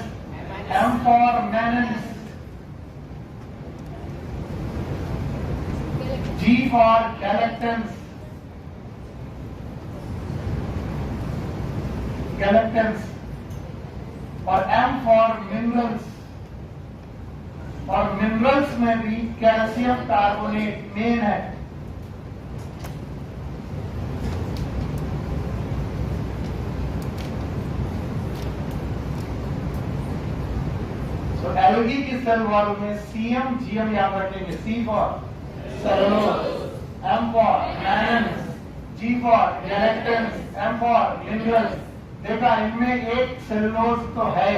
M for manganese, G for galactans, और M for minerals, और मिनरल्स में भी कैल्शियम कार्बोनेट मेन है। तो एलगी की सेल वॉल में CM GM याद रखेंगे। C for cellulose, M for manganese, G for गैलेक्टेंस, M for minerals. देखा, इनमें एक सेलुलोज तो है,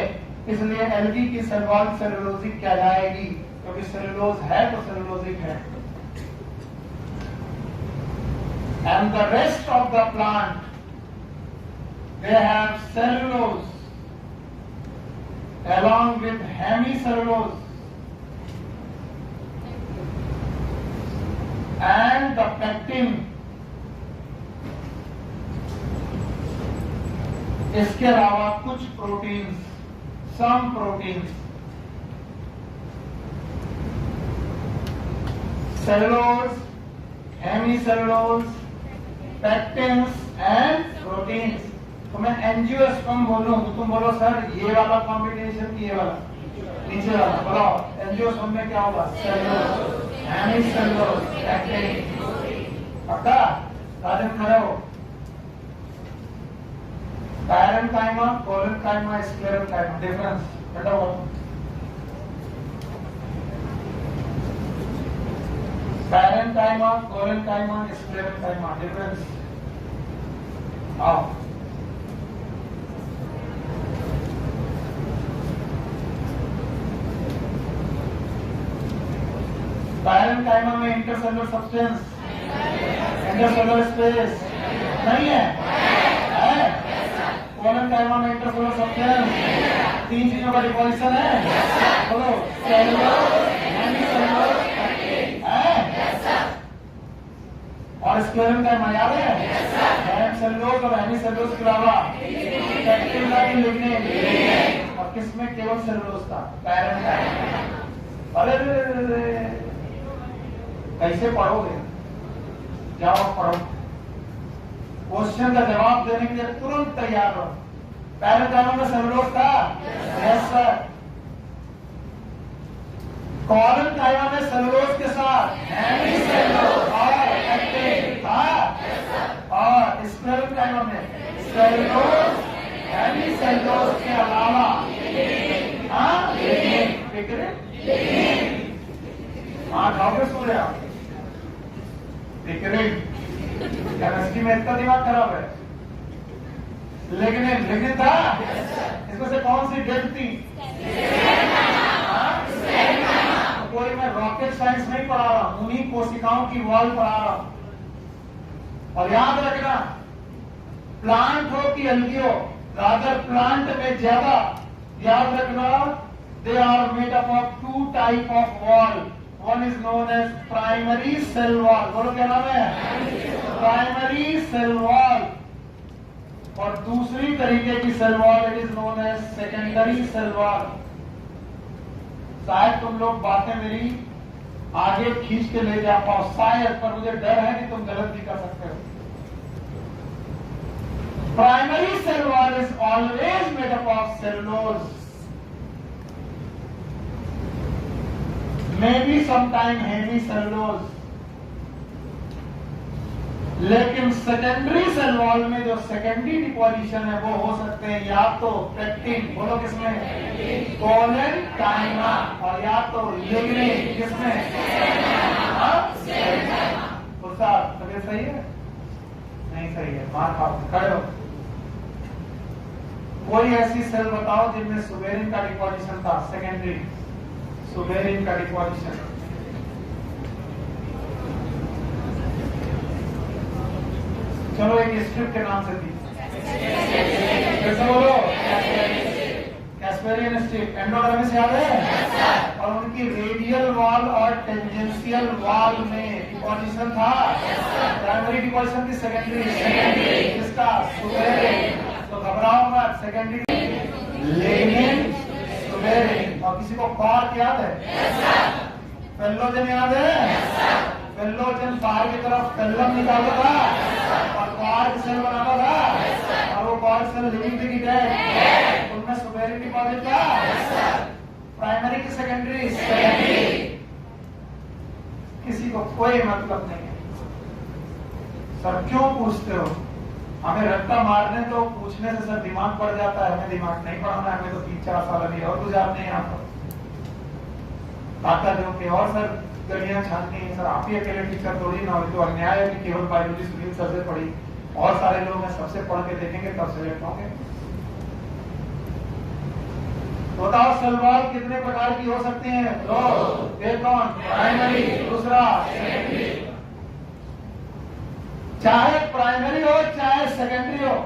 इसलिए एलगी की सेल वॉल सेलुलोजिक कहलाएगी, क्योंकि सेलुलोज है तो सेलुलोजिक है। And the rest of the plant they have cellulose along with hemicellulose and the pectin। इसके अलावा कुछ proteins, some proteins, cellulose, hemicellulose, pectins and proteins। तो मैं एंजियोस्पर्म बोलूं तो तुम बोलो सर ये वाला कॉम्बिनेशन की ये वाला नीचे वाला, बोलो एंजियोस्पर्म में क्या होगा? Cellulose, hemicellulose, pectin. पक्का? राजन खड़े हो। पैरेन्काइमा, कोलेन्काइमा, स्क्लेरेन्काइमा, डिफरेंस बताओ। पैरेन्काइमा, कोलेन्काइमा, स्क्लेरेन्काइमा, डिफरेंस आओ। पैरेन्काइमा में इंटरसेलुलर सब्सटेंस, इंटरसेलुलर स्पेस नहीं है, है? कोलेन्काइमा में इंटरसेलुलर सब्सटेंस, तीन चीजों का डिपोजिशन है। बोलो सेलुलोज, हेमिसेलुलोज, है? और स्क्लेरेन्काइमा याद है? सेलुलोज और हेमिसेलुलोज के अलावा पैक्टिन का भी लिग्निन, और किसमें केवल सेलुलोज था? पैरेन्काइमा। अरे कैसे पढ़ोगे? जाओ पढ़ो। क्वेश्चन का जवाब देने के लिए तुरंत तैयार रहो। पैरेन्काइमा में सेलुलोज था? Yes sir. कोलेन्काइमा में सेलुलोज के साथ हेमिसेलुलोज और पैक्टिन था, और स्क्लेरेन्काइमा में सेलुलोज, हेमिसेलुलोज के अलावा खाओगे सो रहे आप। केमिस्ट्री में इतना दिमाग खराब है। लेकिन था इसमें से कौन सी डेट थी? तो कोई मैं रॉकेट साइंस नहीं पढ़ा रहा, उन्हीं कोशिकाओं की वॉल पढ़ा रहा हूं। और याद रखना, प्लांट हो कि एल्गी हो, रादर प्लांट में ज्यादा याद रखना, they are made up of two type of wall. One is known as primary cell wall। बोलो क्या नाम है? Primary cell wall. और दूसरी तरीके की cell wall it is known as secondary cell wall. शायद तुम लोग बातें मेरी आगे खींच के ले जा पाओ, शायद, पर मुझे डर है कि तुम गलत भी कर सकते हो। Primary cell wall is always made up of cellulose, maybe sometime hemicellulose। लेकिन सेकेंडरी सेल वॉल में जो सेकेंडरी डिपोजिशन है वो हो सकते हैं या तो पेक्टिन, बोलो किसमें? कोलेन्काइमा, और या तो लिग्निन, किसमें? तबीयत सही है? नहीं सही है, मार खाओ, खड़े हो। कोई ऐसी सेल बताओ जिनमें सुबेरिन का डिपोजिशन था, सेकेंडरी सुबेरिन का डिपोजिशन। चलो एक स्ट्रिप के नाम से थी, कैसे बोलो? Casparian strip. एंडोडर्मिस याद है? और उनकी रेडियल वॉल और टेंजेंशियल वॉल में डिपोजिशन था। प्राइमरी डिपोजिशन थी, सेकेंडरी किसका? सुबेरिन। तो घबराओ मत। Secondary lignin, suberin. और किसी को कॉर्क याद है? फेल्लोजन याद है? फेल्लोजन बाहर की तरफ फेल्लम निकालता था और कॉर्क सेल बनाता था, और वो कॉर्क सेल लिविंग थी कि डेड? उनमें सुबेरिन डिपॉजिट था। प्राइमरी की सेकेंडरी? सेकेंडरी। किसी को कोई मतलब नहीं है। सर क्यों पूछते हो? हमें रट्टा मारने तो पूछने से सर दिमाग पड़ जाता है, हमें दिमाग नहीं पढ़ाना है, हमें तो 3-4 साल अभी और गुजारते हैं यहाँ पर ताकत जो के। और सर गलियां छाननी है सर, आप ही अकेले टीचर थोड़ी ना हो, तो अन्याय है कि केवल बायोलॉजी सुनील सर से पढ़ी, और सारे लोग हैं सबसे पढ़ के देखेंगे तब सेलेक्ट होंगे। बताओ सेल वॉल कितने प्रकार की हो सकती है? 2। एक कौन? प्राइमरी, दूसरा सेकेंडरी। चाहे प्राइमरी हो चाहे सेकेंडरी हो,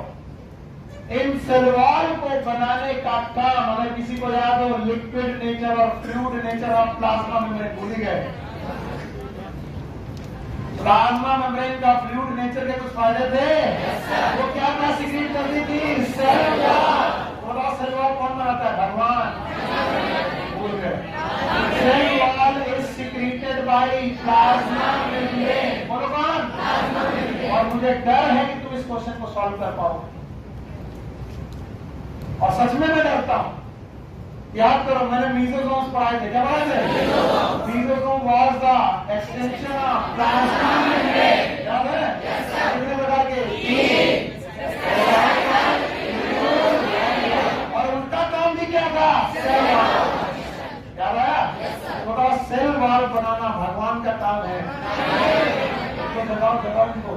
इन सेल वॉल को बनाने का काम, अगर किसी को याद हो, लिक्विड नेचर और fluid nature of plasma membrane भूल गए। प्लाज्मा मेम्ब्रेन का फ्लूइड नेचर के कुछ फायदे थे। वो क्या था? सीक्रेट करती थी सेल वॉल। बोलो सेल वॉल कौन बनाता है? भगवान। भूल गए। Cell wall is secreted by plasma membrane. बोलो कौन? और मुझे डर है कि तुम इस क्वेश्चन को सॉल्व कर पाओगे, और सच में मैं डरता हूं। याद करो, मैंने मीजोसोम्स पढ़ाए थे। क्या पढ़ाए थे? Mesosome was the extension of plasma membrane. याद है? कितने प्रकार के? 3। और उनका काम भी क्या था? Cell wall. याद है? तो सेल वॉल बनाना भगवान का काम है। तो जगाओ जगाओ इनको।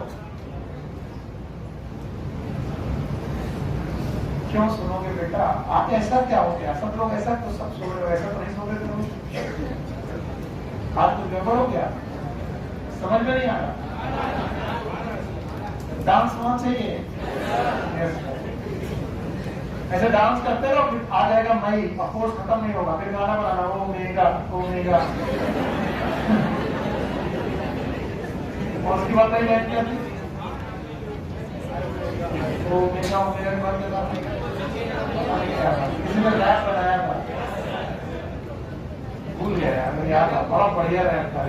क्यों सुनोगे बेटा? आप ऐसा क्या हो गया? सब लोग ऐसा तो सब सो रहे हो, ऐसा तो नहीं सो रहे तुम? हाथ तो गड़बड़ हो गया, समझ में नहीं आ रहा। डांस होना चाहिए। ऐसे डांस करते रहो, फिर आ जाएगा मई, अफकोर्स खत्म नहीं होगा, फिर गाना बनाना ओ मेगा ओ मेगा। और उसकी बात नहीं रहती है ओ मेगा के बाद में किसी ने रैप बनाया था, भूल गया यार, मुझे याद था, बड़ा बढ़िया रैप था।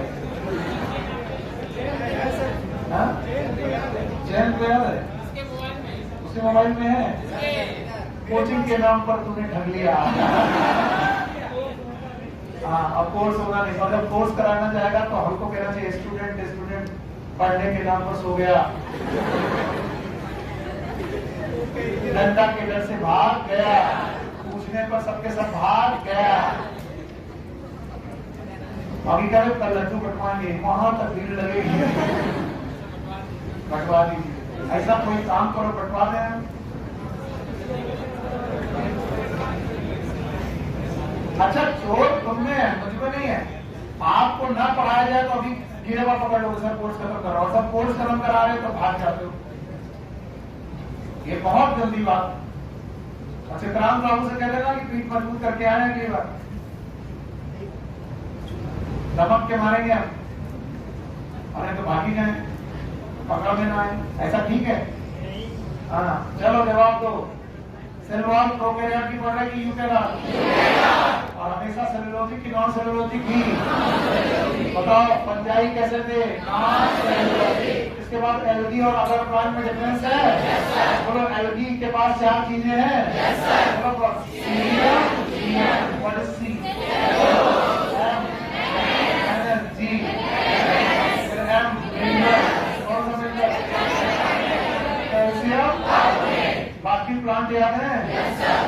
चैन को याद है? उसके मोबाइल में है। कोचिंग के नाम पर तूने ठग लिया। हाँ, अब कोर्स होना नहीं, और जब कोर्स कराना चाहेगा तो हमको कहना चाहिए स्टूडेंट पढ़ने के नाम पर सो गया, जनता के डर से भाग गया, पूछने पर सबके सब भाग गया। बाकी क्या कल लड्डू बंटवाएंगे, वहां तक भीड़ लगेगी, बंटवा दीजिए। ऐसा कोई काम करो, बंटवा दें। अच्छा चोट तुमने है, मुझमें नहीं है। आपको ना पढ़ाया जाए तो अभी गिरे हुआ पकड़ लो, सर कोर्स खत्म करो, और सब कोर्स खत्म करा रहे तो भाग जाते हो। ये बहुत गंदी बात। चित्रांत बाबू से कह देना कि पीठ मजबूत करके आए हैं, अगली बार दमक के मारेंगे हम, अरे तो भागी जाए, पकड़ लेना है, ऐसा ठीक है? हाँ चलो जवाब दो। सेल वॉल प्रोकैरियोट की पढ़ रहे कि यूकेरियोट? और हमेशा सेलुलोजिक की नॉन सेलुलोजिक की? बताओ पंजाई कैसे थे? Non cellulosic. इसके बाद एल्गी और अदर प्लांट में डिफरेंस है? बोलो एल्गी के पास 4 चीजें हैं। बोलो what is C? Energy. Calcium. बाकी प्लांट याद है?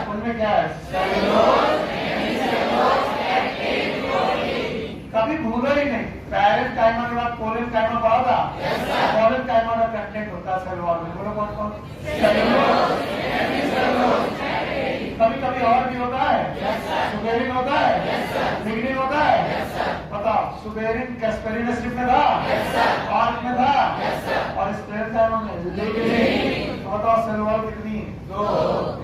उनमें क्या है? कभी भूलो ही नहीं। पैरेंट काइमा के बाद कोलन काइमा पड़ा था। कोलन काइमा का कंटेंट होता है सेल वॉल में। बोलो कौन कौन? कभी कभी और भी होता है, सुबेरिन होता है, लिग्निन होता है। बताओ सुबेरिन कैस्पेरिन स्ट्रिप में था, कॉर्क में था, और स्क्लेरोकाइमा में लिग्निन। तो बताओ सेल वॉल कितनी? 2।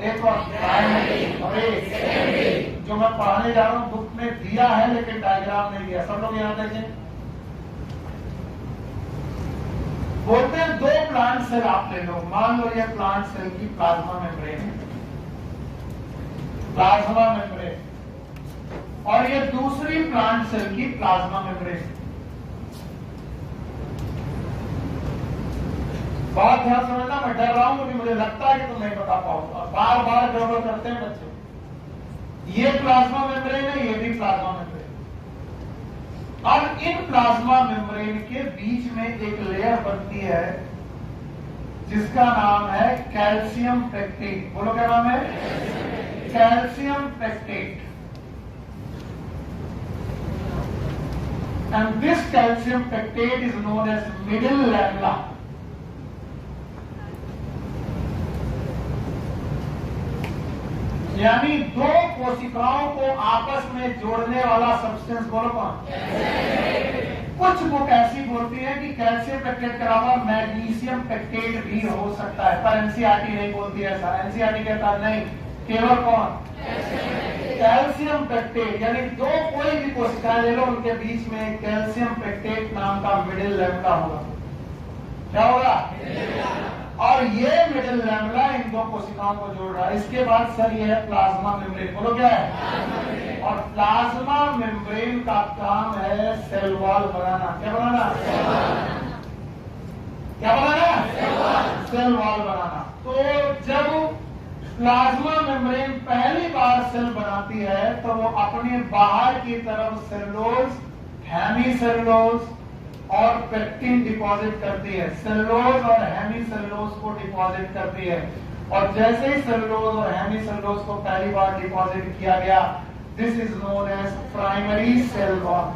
एक और प्राइमरी और एक सेकेंडरी। जो मैं पढ़ाने जा रहा हूँ बुक में दिया है लेकिन डायग्राम नहीं दिया। सब लोग यहाँ देखें, बोलते हैं दो प्लांट सेल आप ले लो, मान लो ये प्लांट सेल की प्लाज्मा मेम्ब्रेन है, प्लाज्मा मेम्ब्रेन, और ये दूसरी प्लांट सेल की प्लाज्मा मेम्ब्रेन। बहुत ध्यान समझना, मैं डर रहा हूं क्योंकि मुझे लगता है कि तुम नहीं बता पाओगे, बार बार गड़बड़ करते हैं बच्चे। ये प्लाज्मा मेम्ब्रेन है, ये भी प्लाज्मा मेम्ब्रेन। अब इन प्लाज्मा मेम्ब्रेन के बीच में एक लेयर बनती है जिसका नाम है कैल्शियम पेक्टेट। बोलो क्या नाम है? Calcium pectate. And this calcium pectate is known as middle lamella. यानी दो कोशिकाओं को आपस में जोड़ने वाला सब्सटेंस। बोलो कौन? कुछ बुक ऐसी बोलती है कि कैल्शियम पेक्टेट के अलावा मैग्नीशियम पेक्टेट भी हो सकता है, पर एनसीईआरटी नहीं बोलती है ऐसा। एनसीईआरटी कहता नहीं, केवल कौन? Calcium pectate. यानी दो कोई भी कोशिकाएं ले लो, उनके बीच में कैल्शियम पेक्टेट नाम का मिडिल लैमेला होगा। क्या होगा? और ये मिडिल लैमेला इन दो कोशिकाओं को जोड़ रहा है। इसके बाद सर ये है प्लाज्मा मेम्ब्रेन। बोलो क्या है? और प्लाज्मा मेम्ब्रेन का काम है सेल वॉल बनाना। क्या बनाना? क्या बनाना? सेल वॉल बनाना। तो जब प्लाज्मा मेम्ब्रेन पहली बार सेल बनाती है तो वो अपने बाहर की तरफ सेलुलोज, हेमीसेलुलोज और पेक्टिन डिपॉजिट करती है। सेलुलोज और हेमीसेलुलोज को डिपॉजिट करती है, और जैसे ही सेलुलोज और हेमीसेलुलोज को पहली बार डिपॉजिट किया गया, this is known as primary cell wall.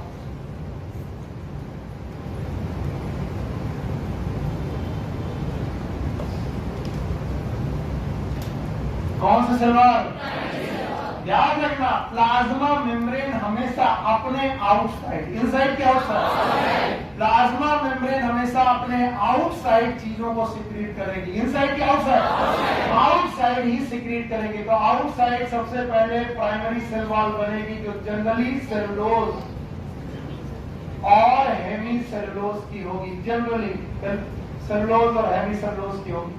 कौन सा सेल वॉल? याद रखना, प्लाज्मा मेम्ब्रेन हमेशा अपने आउटसाइड, इनसाइड के आउटसाइड, प्लाज्मा मेम्ब्रेन हमेशा अपने आउटसाइड चीजों को सिक्रीट करेगी। इनसाइड के आउटसाइड, आउटसाइड ही सिक्रीट करेगी। तो आउटसाइड सबसे पहले प्राइमरी सेल वॉल बनेगी, जो जनरली सेलुलोज और हेमीसेलुलोज की होगी। जनरली सेलुलोज और हेमीसेलुलोज की होगी।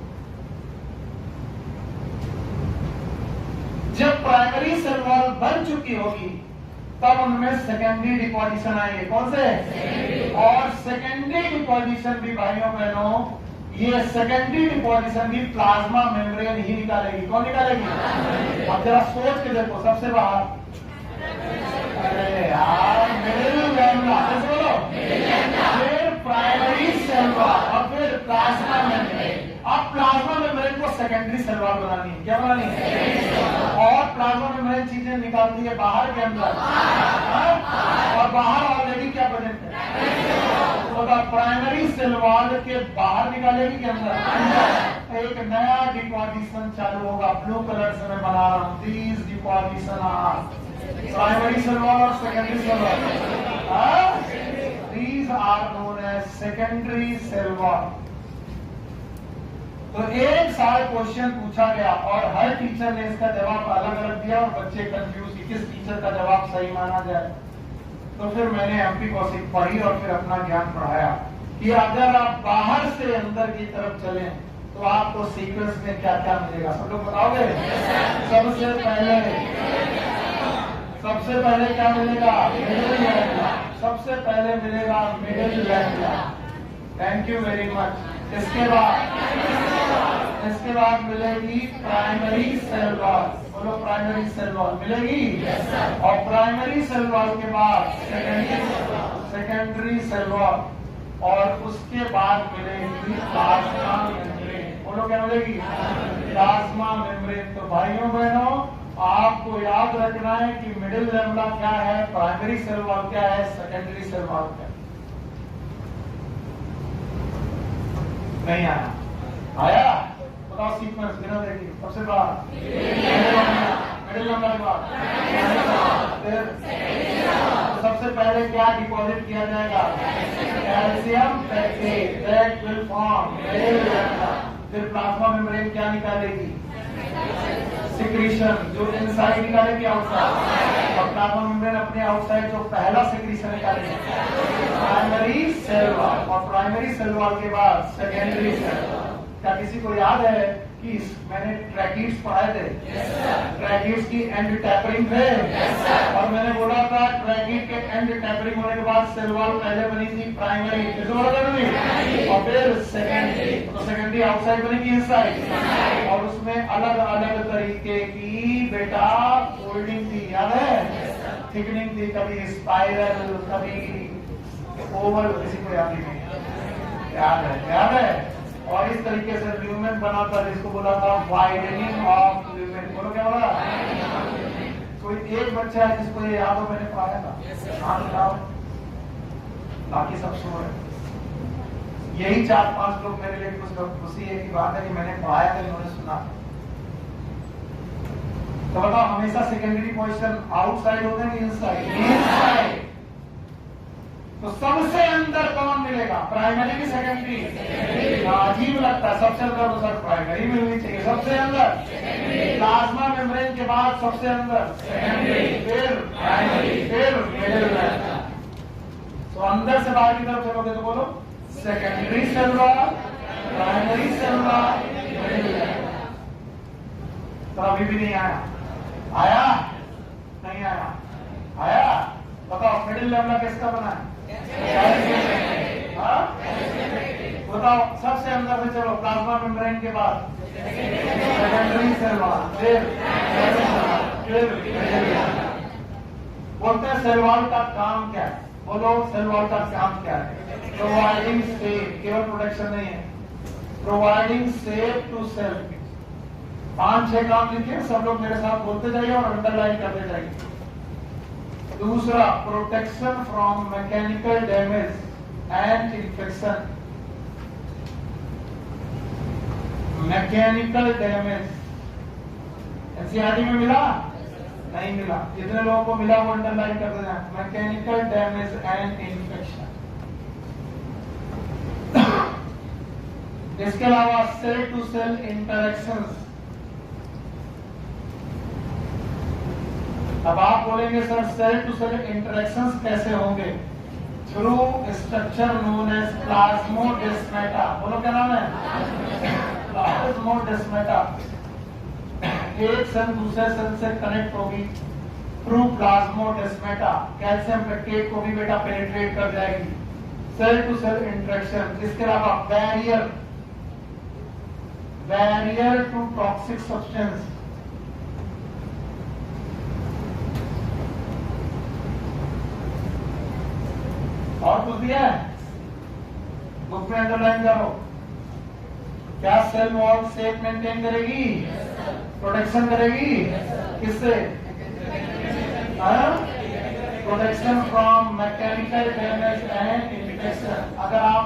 जब प्राइमरी सेल वॉल बन चुकी होगी तब उनमें सेकेंडरी डिपोजिशन आएंगे। कौन से? और सेकेंडरी डिपोजिशन भी भाइयों बहनों, ये सेकेंडरी डिपोजिशन भी प्लाज्मा मेम्ब्रेन ही निकालेगी। कौन निकालेगी? अब जरा सोच के देखो, सबसे बाहर, अरे यार, मिडिल लैमेला, बोलो, फिर प्राइमरी सेल वॉल और फिर प्लाज्मा मेम्ब्रेन। अब प्लाज्मा मेम्ब्रेन को सेकेंडरी सेल वॉल बनानी है। क्या बनानी है? और प्लाज्मा मेम्ब्रेन चीजें निकालती है बाहर के अंदर, और बाहर ऑलरेडी क्या प्रेजेंट है? तो प्राइमरी सेल वॉल के बाहर निकालेगी के अंदर एक नया डिपोजिशन चालू होगा। ब्लू कलर से मैं बना रहा हूँ। These deposition are primary cell wall और secondary cell wall. These are known as secondary cell wall. तो एक साल क्वेश्चन पूछा गया और हर टीचर ने इसका जवाब अलग अलग दिया और बच्चे कंफ्यूज कि किस टीचर का जवाब सही माना जाए। तो फिर मैंने एमपी कौशिक पढ़ी और फिर अपना ज्ञान बढ़ाया कि अगर आप बाहर से अंदर की तरफ चलें तो आपको सीक्वेंस में क्या क्या मिलेगा। सब लोग बताओगे? सबसे पहले क्या मिलेगा? Middle lamella. सबसे पहले मिलेगा middle lamella. Thank you very much. इसके बाद मिलेगी प्राइमरी सेल वॉल। बोलो, प्राइमरी सेल वॉल मिलेगी। और प्राइमरी सेल वॉल के बाद सेकेंडरी सेल वॉल, और उसके बाद मिलेगी प्लाज्मा मेम्ब्रेन। बोलो क्या मिलेगी? Plasma membrane. तो भाइयों बहनों, आपको याद रखना है कि मिडिल लैमेला क्या है, प्राइमरी सेल वॉल क्या है, सेकेंडरी सेल वॉल क्या है। नहीं आया? आया? बताओ सीक्वेंस बिना देखिए। सबसे बाहर मिडिल लैमेला के बाद फिर सबसे पहले क्या डिपॉजिट किया जाएगा? Calcium pectate, that will form middle lamella. फिर प्लाज्मा मेम्ब्रेन क्या निकालेगी? सिक्रीशन, जो इनसाइड निकालेगी आउटसाइड। और प्लाज्मा मेम्ब्रेन अपने आउटसाइड जो पहला सेक्रीशन निकालेंगे प्राइमरी सेल वॉल, और प्राइमरी सेल वॉल के बाद सेकेंडरी सेल वॉल। क्या किसी को याद है कि मैंने ट्रैकिड्स पढ़ाए थे? ट्रैकिड्स की एंड टैपरिंग थे, और मैंने बोला था ट्रैकिड के एंड टैपरिंग होने के बाद सेल वॉल पहले बनी थी प्राइमरी, किसे बोला था, और फिर सेकेंडरी। तो सेकेंडरी आउटसाइड बनेगी इनसाइड, और उसमें अलग अलग तरीके की बेटा फोल्डिंग थी, याद है? थिकनिंग थी, कभी स्पाइरल, कभी ओवल, किसी को याद नहीं? याद है, याद है। और इस तरीके से ल्यूमेन बना था, जिसको बोला था वाइडनिंग ऑफ ल्यूमेन। बोलो क्या बोला? कोई एक बच्चा है जिसको ये याद हो, मैंने पढ़ाया था? हाँ बताओ, बाकी सब सो है। यही 4-5 लोग मेरे लिए कुछ खुशी है की बात है कि मैंने पढ़ाया था, इन्होंने सुना। तो बताओ, हमेशा सेकेंडरी पोजीशन आउटसाइड होते हैं कि इनसाइड? इनसाइड। तो सबसे अंदर कौन मिलेगा, प्राइमरी की सेकेंडरी? अजीब लगता है, सबसे अंदर तो सर प्राइमरी मिलनी चाहिए। सबसे अंदर प्लाज्मा मेम्ब्रेन के बाद सबसे अंदर सेकेंडरी, फिर प्राइमरी, फिर मिडिल में। तो अंदर से बाहर की तरफ चलोगे तो बोलो secondary cell wall, primary cell wall, middle में। तो अभी भी नहीं आया? आया नहीं आया? आया? बताओ मिडिल लेवल किसका बना है? बताओ सबसे अंदर से चलो, प्लाज्मा मेम्ब्रेन के बाद सेकेंडरी सेल वॉल, फिर बोलते हैं सेल वॉल का काम क्या है? बोलो सेल वॉल का काम क्या है? प्रोवाइडिंग सेफ, केवल प्रोटेक्शन नहीं है, प्रोवाइडिंग सेफ टू सेल। 5-6 काम लिखे, सब लोग मेरे साथ बोलते जाइए और अंडरलाइन करते जाइए। दूसरा, protection from mechanical damage and infection. Mechanical damage NCERT में मिला? नहीं मिला। जितने लोगों को मिला वो अंडरलाइन कर देना, मैकेनिकल डैमेज एंड इन्फेक्शन। इसके अलावा सेल टू सेल इंटरेक्शंस। अब आप बोलेंगे sir cell to cell interactions कैसे होंगे? Through structure known as plasmodesmata. बोलो क्या नाम है? प्लाज्मोडेस्माटा। एक सेल दूसरे सेल से कनेक्ट होगी थ्रू प्लाज्मोडेस्माटा। कैल्शियम पेक्टेट को भी बेटा पेनिट्रेट कर जाएगी। Cell to cell interaction. इसके अलावा barrier, barrier to toxic substance. और कुछ दिया है? बुक में अंडरलाइन करो। क्या सेल वॉल शेप मेंटेन करेगी? प्रोटेक्शन करेगी? किससे? Protection from mechanical damage and infection. अगर आप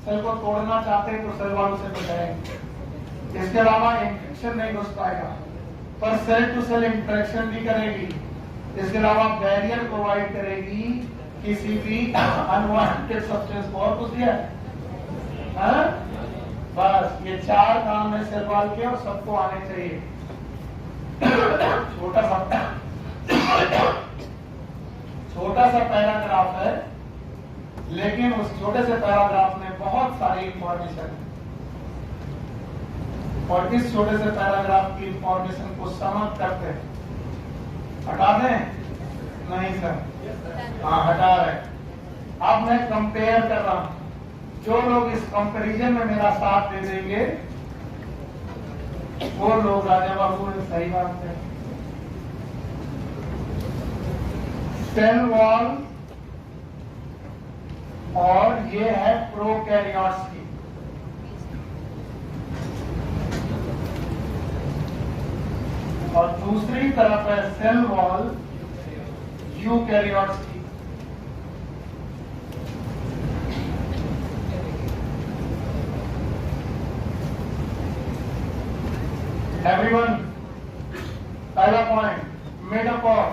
सेल को तोड़ना चाहते हैं तो सेल वॉल से बचाएंगे। इसके अलावा इन्फेक्शन नहीं घुस पाएगा, पर सेल टू सेल इंटरेक्शन भी करेगी। इसके अलावा बैरियर प्रोवाइड करेगी किसी भी अनवांटेड सब्सटेंस को। और कुछ दिया? बस ये 4 काम है सेल वॉल के, और सबको आने चाहिए। छोटा सा पैराग्राफ है, लेकिन उस छोटे से पैराग्राफ में बहुत सारी इंफॉर्मेशन है, और इस छोटे से पैराग्राफ की इंफॉर्मेशन को समझ करते हटा दें? नहीं सर, हाँ हटा रहे। अब मैं कंपेयर कर रहा हूं। जो लोग इस कंपैरिजन में मेरा साथ दे देंगे वो लोग राजा बाबू सही बात है। सेल वॉल, और ये है प्रोकैरियोट्स की। और दूसरी तरफ है सेल वॉल यूकैरियोट्स की। एवरीवन, पहला पॉइंट, मेडअप ऑफ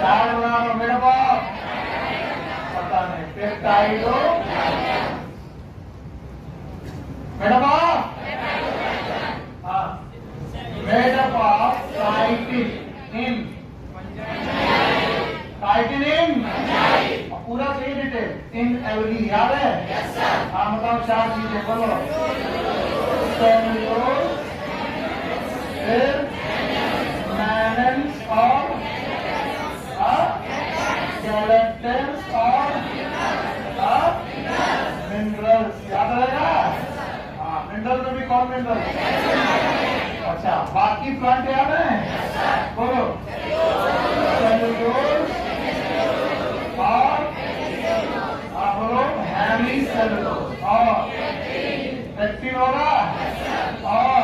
4 बनाओ। मेडअप ऑफ पता नहीं, पेप्टाइडो, मेडअप ऑफ, हाँ मेडअप काइटिन इन पूरा चाहिए डिटेल इन एवरी याद है? हाँ बताओ 4 चीजें बोलो। सेल्यूलोज, फिर मैनन्स और गैलेक्टेंस और मिनरल्स याद रहेगा? हाँ मिनरल में भी कौन मिनरल? अच्छा बाकी प्लांट याद है? बोलो सेल्यूलोज और बोलो हेमी सेल्यूलोज और पेक्टिन होगा और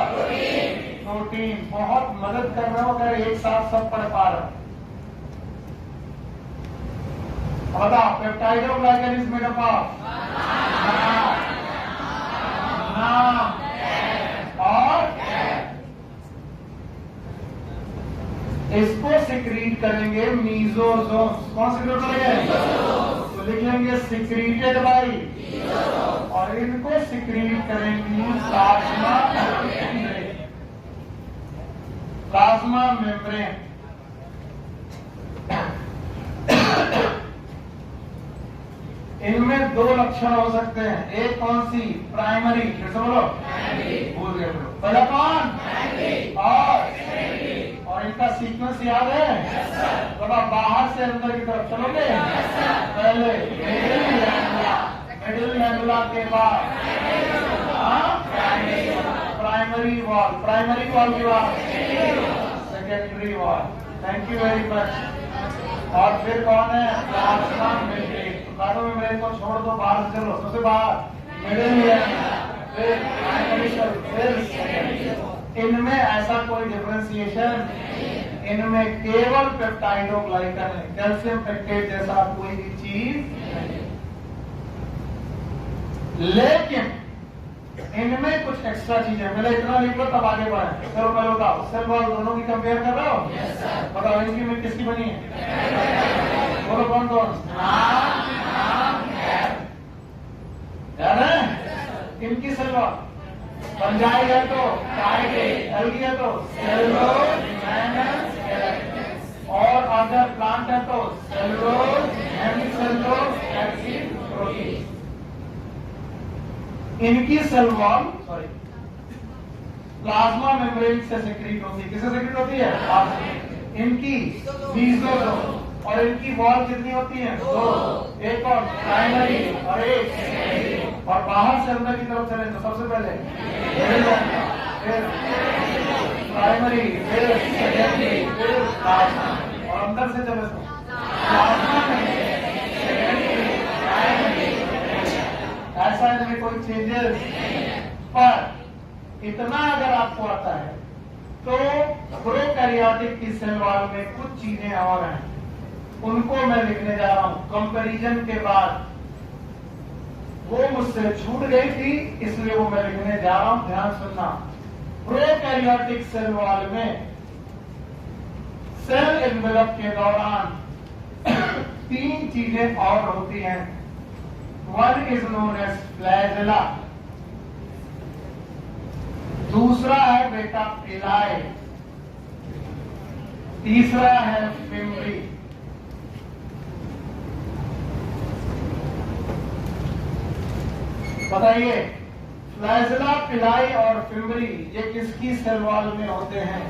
प्रोटीन। बहुत मदद कर रहे हो अगर एक साथ सब पढ़ पा रहे हो। बताओ peptidoglycan is made up of नाम और इसको सिक्रीट करेंगे मीजोसोम्स। कौन सिक्रीट करेंगे? तो लिख लेंगे सिक्रीटेड बाई और इनको सिक्रीट करेंगी प्लाज्मा मेम्ब्रेन। इनमें 2 लक्षण हो सकते हैं। एक कौन सी? प्राइमरी। फिर से बोलो, भूल गए पहला कौन? और इनका सीक्वेंस याद है? तो बाहर से अंदर की तरफ चलोगे। पहले मिडिल लैंगुला के बाद प्राइमरी वॉल के बाद secondary wall. Thank you very much. और फिर कौन है? Plasma membrane. प्लाज्मा मेम्ब्रेन को छोड़ दो, बाहर चलो। सबसे बाहर मिडिल लैंगुला, फिर प्राइमरी सेल, फिर इनमें ऐसा कोई डिफरेंशिएशन, इनमें केवल पेप्टाइडोग्लाइकन है। कैल्शियम पेप्टाइड जैसा कोई भी चीज नहीं। लेकिन इनमें कुछ एक्स्ट्रा चीजें। मैंने इतना लिख लो तब आगे बढ़े। चलो पहले बताओ सेल वॉल दोनों की कंपेयर कर रहे हो? बताओ इनकी में किसकी बनी है? बोलो कौन कौन? याद है? इनकी सेल वॉल पंजाई है तो एल्गी है तो सेल्यूलोज, मैनस, गैलेक्टेंस। और अगर प्लांट है तो सेल्यूलोज, हेमीसेल्यूलोज, एक्टिन, प्रोटीन। इनकी सेल वॉल प्लाज्मा मेम्ब्रेन से सेक्रीट होती है। किससे सेक्रीट होती है? इनकी मीजोसोम। और इनकी वॉल कितनी होती है? 2। एक और प्राइमरी और एक। और बाहर से अंदर की तरफ चले तो सबसे पहले फिर प्राइमरी, फिर सेकेंडरी, फिर प्लाज्मा। और अंदर से चले तो प्लाज्मा में ऐसा इनमें कोई चेंजेस। पर इतना अगर आपको आता है तो प्रोकैरियोटिक की सेल वॉल में कुछ चीजें और हैं, उनको मैं लिखने जा रहा हूं। कंपैरिजन के बाद वो मुझसे छूट गई थी, इसलिए वो मैं लिखने जा रहा हूं। ध्यान सुनना। प्रोकैरियोटिक सेल वॉल में सेल एनवेलप के दौरान 3 चीजें और होती हैं। One is known as flagella, दूसरा है बेटा पिलाई, तीसरा है फिम्बरी। बताइए फ्लैजेला, पिलाई और फिम्बरी ये किसकी सेल वॉल में होते हैं?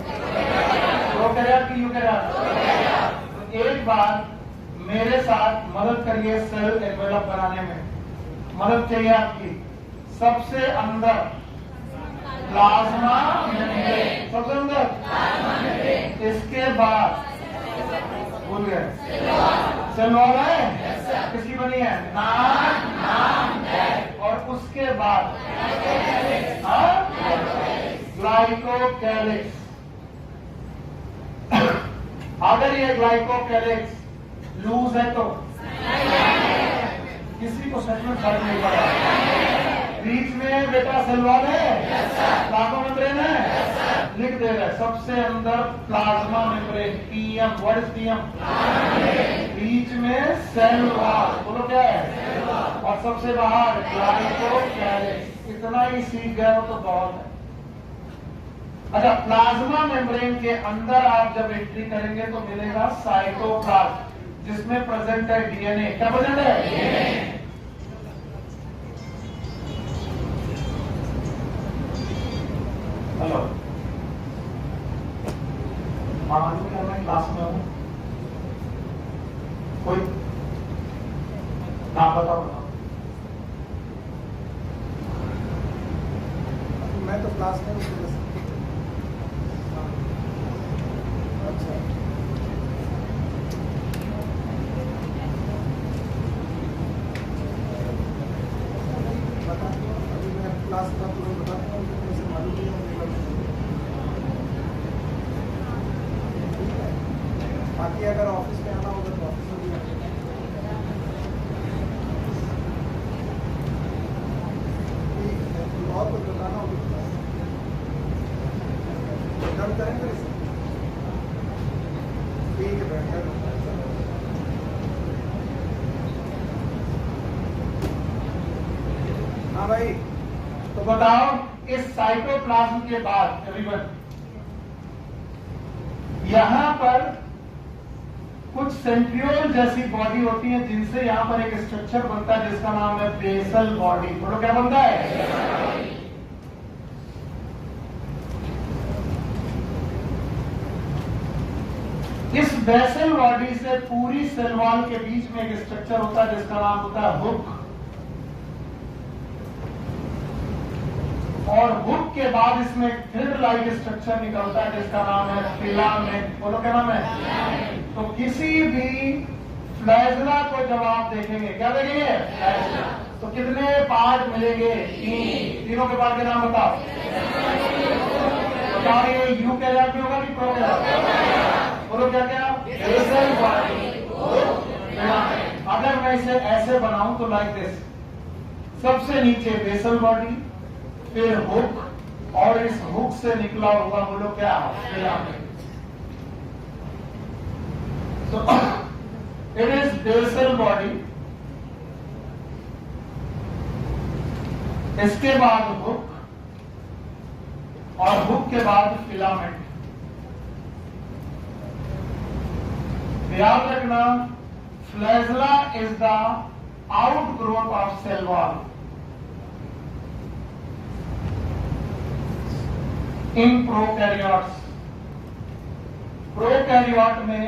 प्रोकैरियोट की यूकैरियोट? तो एक बार मेरे साथ मदद करिए सेल एनवेलप बनाने में। मदद चाहिए आपकी। सबसे अंदर प्लाज्मा मेम्ब्रेन, सबसे अंदर। इसके बाद भूल गए सेल वॉल है? किसकी बनी है? नाम। और उसके बाद ग्लाइकोकैलिक्स। अगर ये ग्लाइकोकैलिक्स लूज है तो किसी को सच में फर्क नहीं पड़ा। बीच में बेटा सेल वॉल है, प्लाज्मा मेम्ब्रेन है, लिख दे रहे सबसे अंदर plasma membrane, PM. What is PM? बीच में सेल वॉल, बोलो क्या है? और सबसे बाहर ग्लाइकोकैलिक्स। इतना ही सीख गए हो तो बहुत है। अच्छा, प्लाज्मा मेम्ब्रेन के अंदर आप जब एंट्री करेंगे तो मिलेगा साइटोप्लाज्म, जिसमें प्रेजेंट है डीएनए। क्या प्रेजेंट है? हेलो, मालूम है मैं क्लास में हूँ, कोई नाम बताओ। मैं तो क्लास में हूँ। अच्छा, बता अभी मैं क्लास का तुरंत बताता हूँ, कैसे मालूम नहीं है। ठीक है, बाकी अगर ऑफिस में आना होगा तो ऑफिस में भी आना। और कुछ बताना होगा डन करेंगे इसे। ठीक है, बेहतर। हाँ भाई, तो बताओ, इस साइटोप्लाज्म के बाद एवरीवन यहां पर कुछ सेंट्रियोल जैसी बॉडी होती है, जिनसे यहां पर एक स्ट्रक्चर बनता है जिसका नाम है बेसल बॉडी। बोलो क्या बनता है? इस बेसल बॉडी से पूरी सेल वॉल के बीच में एक स्ट्रक्चर होता है जिसका नाम होता है हुक, और हुक के बाद इसमें थ्रेड लाइक स्ट्रक्चर निकलता है जिसका नाम है फिलामेंट। बोलो क्या नाम है? तो किसी भी फ्लैजला को जब आप देखेंगे, क्या देखेंगे? तो कितने पार्ट मिलेंगे? तीनों के पार्ट के नाम बताओ। बताओ, ये यू कैरियर में होगा कि प्रो कैरियर? बोलो क्या क्या? बेसल बॉडी, अगर मैं इसे ऐसे बनाऊं तो लाइक दिस, सबसे नीचे बेसल बॉडी, फिर हुक, और इस हुक से निकला हुआ बोलो क्या? Filament. So it is basal body, इसके बाद हुक, और हुक के बाद फिलामेंट। याद रखना, flagella is the outgrowth of cell wall. In prokaryotes, prokaryote में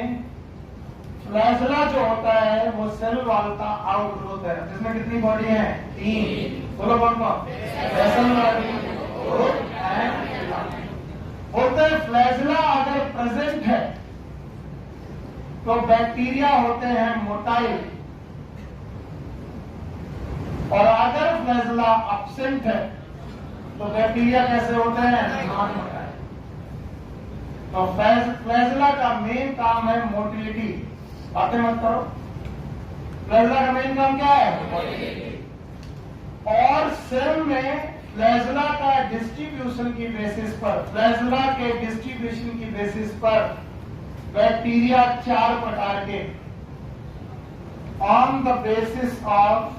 फ्लैजला जो होता है वो सेल वॉल का आउटग्रोथ है, जिसमें कितनी बॉडी है? 3। बोलो कौन कौन? Basal body, hook and filament. बोलते हैं फ्लैजला अगर प्रेजेंट है तो बैक्टीरिया होते हैं मोटाइल, और अगर फ्लैजला एब्सेंट है तो बैक्टीरिया कैसे होते हैं? Non motile. तो फ्लैजला का मेन काम है मोटिलिटी। बातें मत करो, फ्लैजला का मेन काम क्या है? और सेल में फ्लैजला का डिस्ट्रीब्यूशन की बेसिस पर, फ्लैजला के डिस्ट्रीब्यूशन की बेसिस पर बैक्टीरिया 4 प्रकार के, on the basis of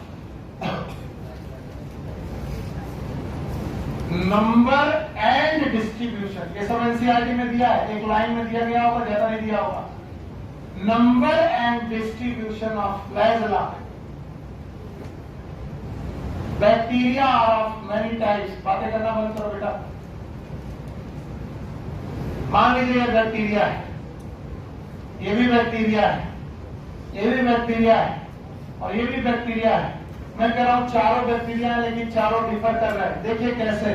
number and distribution. ये सब एनसीईआरटी में दिया है, एक लाइन में दिया गया होगा, ज्यादा नहीं दिया होगा। Number and distribution of flagella, bacteria are of many types. बातें करना बंद करो बेटा। मान लीजिए ये बैक्टीरिया है, ये भी बैक्टीरिया है, ये भी बैक्टीरिया है, और ये भी बैक्टीरिया है। मैं कह रहा हूं चारों बैक्टीरिया है, लेकिन चारों डिफर कर रहे हैं। देखिए कैसे।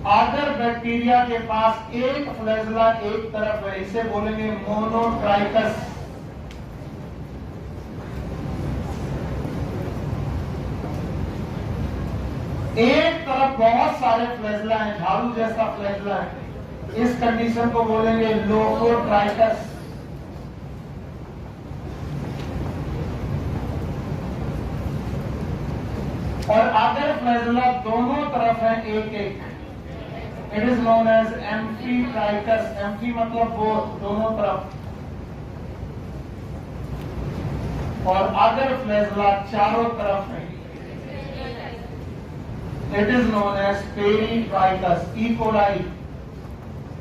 अगर बैक्टीरिया के पास एक फ्लैजला एक तरफ है, इसे बोलेंगे मोनोट्राइकस। एक तरफ बहुत सारे फ्लैजला हैं, झाड़ू जैसा फ्लैजला है, इस कंडीशन को बोलेंगे लोकोट्राइकस। और अगर फ्लैजला दोनों तरफ है एक एक, it is known as amphitrichous. Amphi मतलब बोथ, दोनों तरफ। और अगर फ्लैजला चारों तरफ है, it is known as peritrichous. E coli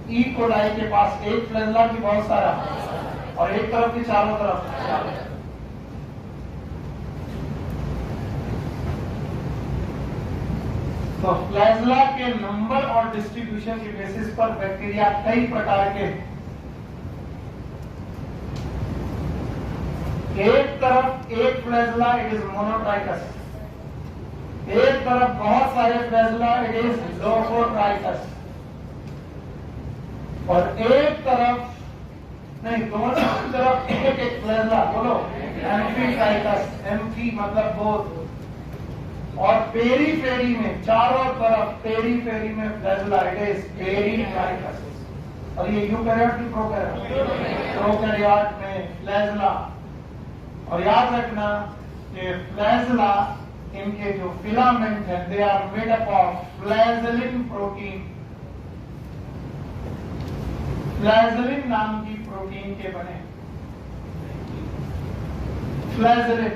E coli के पास एक फ्लैजला की बहुत सारा, और एक तरफ की चारों तरफ। तो फ्लैजला के नंबर और डिस्ट्रीब्यूशन के बेसिस पर बैक्टीरिया कई प्रकार के, एक तरफ एक फ्लैजला इट इज मोनोट्राइकस, एक तरफ बहुत सारे फ्लैजला इट इज लोफोट्राइकस, और एक तरफ नहीं, दोनों तरफ एक एक फ्लैजला, बोलो एम्फीट्राइकस, एम्फी मतलब बोथ, और पेरीफेरी में चारों तरफ पेरीफेरी में फ्लैजला इट इज पेरीट्राइकस। और ये यूकैरियोट की प्रोकैरियोट में फ्लैजला। और याद रखना कि फ्लैजला इनके जो फिलामेंट है they are made up of flagellin protein, flagellin नाम की प्रोटीन के बने। फ्लैजलिन,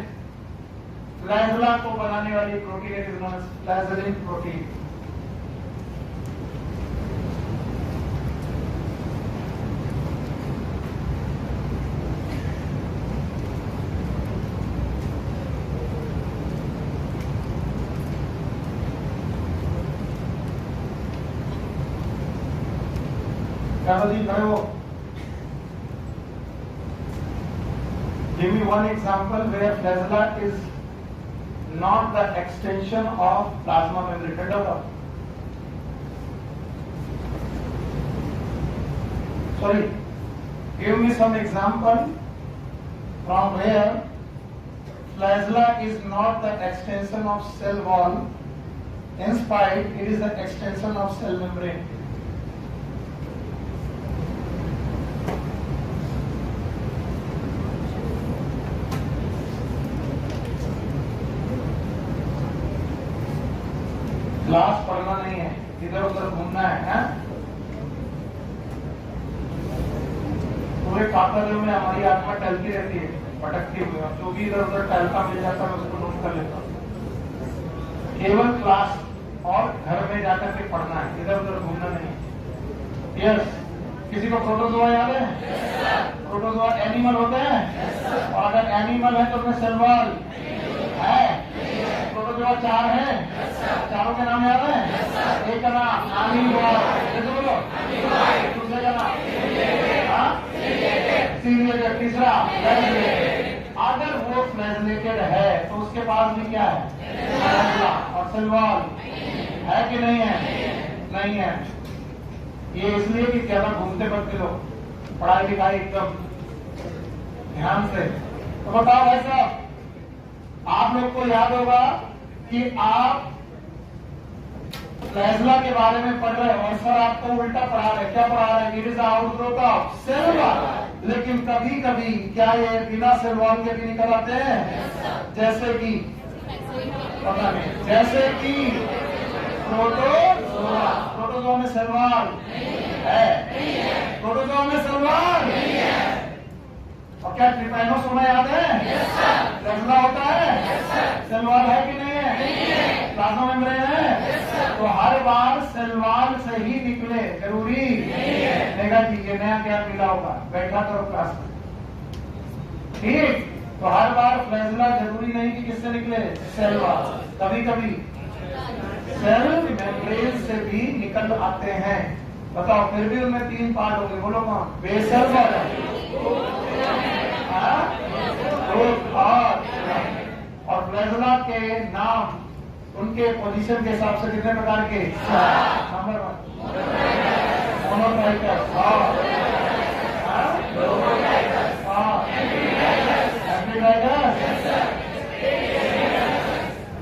फ्लैजला को बनाने वाली protein is known as flagellin protein. जी खड़े हो। Give me one example where flagella is not the extension of plasma membrane. Turn out. Sorry. Give me some example from where flagella is not the extension of cell wall. In spite, it is the extension of cell membrane. Class पढ़ना नहीं है, इधर उधर घूमना है? पूरे कातल में हमारी आत्मा टहलती रहती है, भटकती हुई, जो भी इधर उधर टहलता मिल जाता है उसको नोट कर लेता हूँ। केवल क्लास और घर में जाकर के पढ़ना है, इधर उधर घूमना नहीं। यस, किसी को प्रोटोजोआ याद है? प्रोटोजोआ एनिमल होते हैं, और अगर एनिमल है तो उसमें सेल वॉल है। प्रोटोजोआ 4 है, चारों के नाम याद है? एक का नाम अमीबा, जैसे बोलो, दूसरे का नाम सीलिएटेड, तीसरा फ्लैजेलेटेड। अगर वो फ्लैजेलेटेड है तो उसके पास भी क्या है? फ्लैजला और सेल वॉल है कि नहीं है? नहीं है। ये इसलिए कि ज्यादा घूमते फिरते लोग, पढ़ाई लिखाई एकदम ध्यान से। तो बताओ भाई साहब, आप लोग को याद होगा कि आप फ्लैजला के बारे में पढ़ रहे हो और सर आपको उल्टा पढ़ा रहे। क्या पढ़ा रहे? It is outgrowth of cell wall. लेकिन कभी कभी क्या ये बिना सेल वॉल के भी निकल आते हैं? जैसे कि पता नहीं, जैसे कि प्रोटोजोआ। प्रोटोजोआ में सेल वॉल है? प्रोटोजोआ में सेल वॉल है। और क्या ट्रिपैनोसोमा याद है? फ्लैजला होता है? सेल वॉल है कि नहीं है? प्लाज्मा मेम्ब्रेन है? तो हर बार सेल वॉल से ही निकले जरूरी नहीं जी। ये नया क्या मिला होगा, बैठा करो क्लास में, ठीक? तो हर बार फ्लैजला जरूरी नहीं कि किससे निकले? Cell wall. कभी कभी सेल मेम्ब्रेन से भी निकल आते हैं। बताओ, फिर भी उनमें 3 पार्ट होंगे, बोलो कौन? बेसल वॉल और फ्लैजला के नाम उनके पोजीशन के हिसाब से कितने प्रकार के? नंबर 1 मोनोट्राइकस,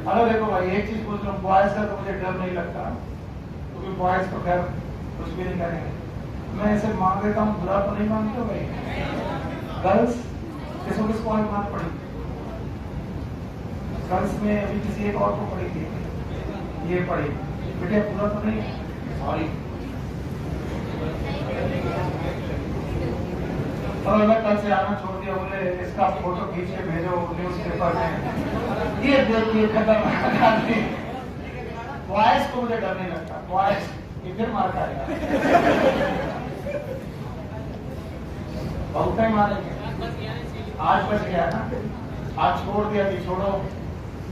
हेलो देखो भाई, एक चीज पूछ रहा हूँ, बॉयज का तो मुझे डर नहीं लगता, क्योंकि बॉयज तो खैर कुछ भी नहीं करेंगे। मैं ऐसे मांग देता हूँ, बुरा तो नहीं मानते हो भाई? गर्ल्स किसको और मार पड़ी? गर्ल्स में अभी किसी एक और को पड़ी थी, ये पड़ी। बेटे पूरा तो नहीं, सॉरी। और मैं कल से आना छोड़ दिया, बोले इसका फोटो खींच के भेजो न्यूज पेपर में। ये देखिए खतरनाक आदमी। बॉयज को मुझे डर नहीं लगता, बॉयज ये फिर मार खाएगा। बहुत टाइम मारेंगे। आज बच गया ना, आज छोड़ दिया कि छोड़ो,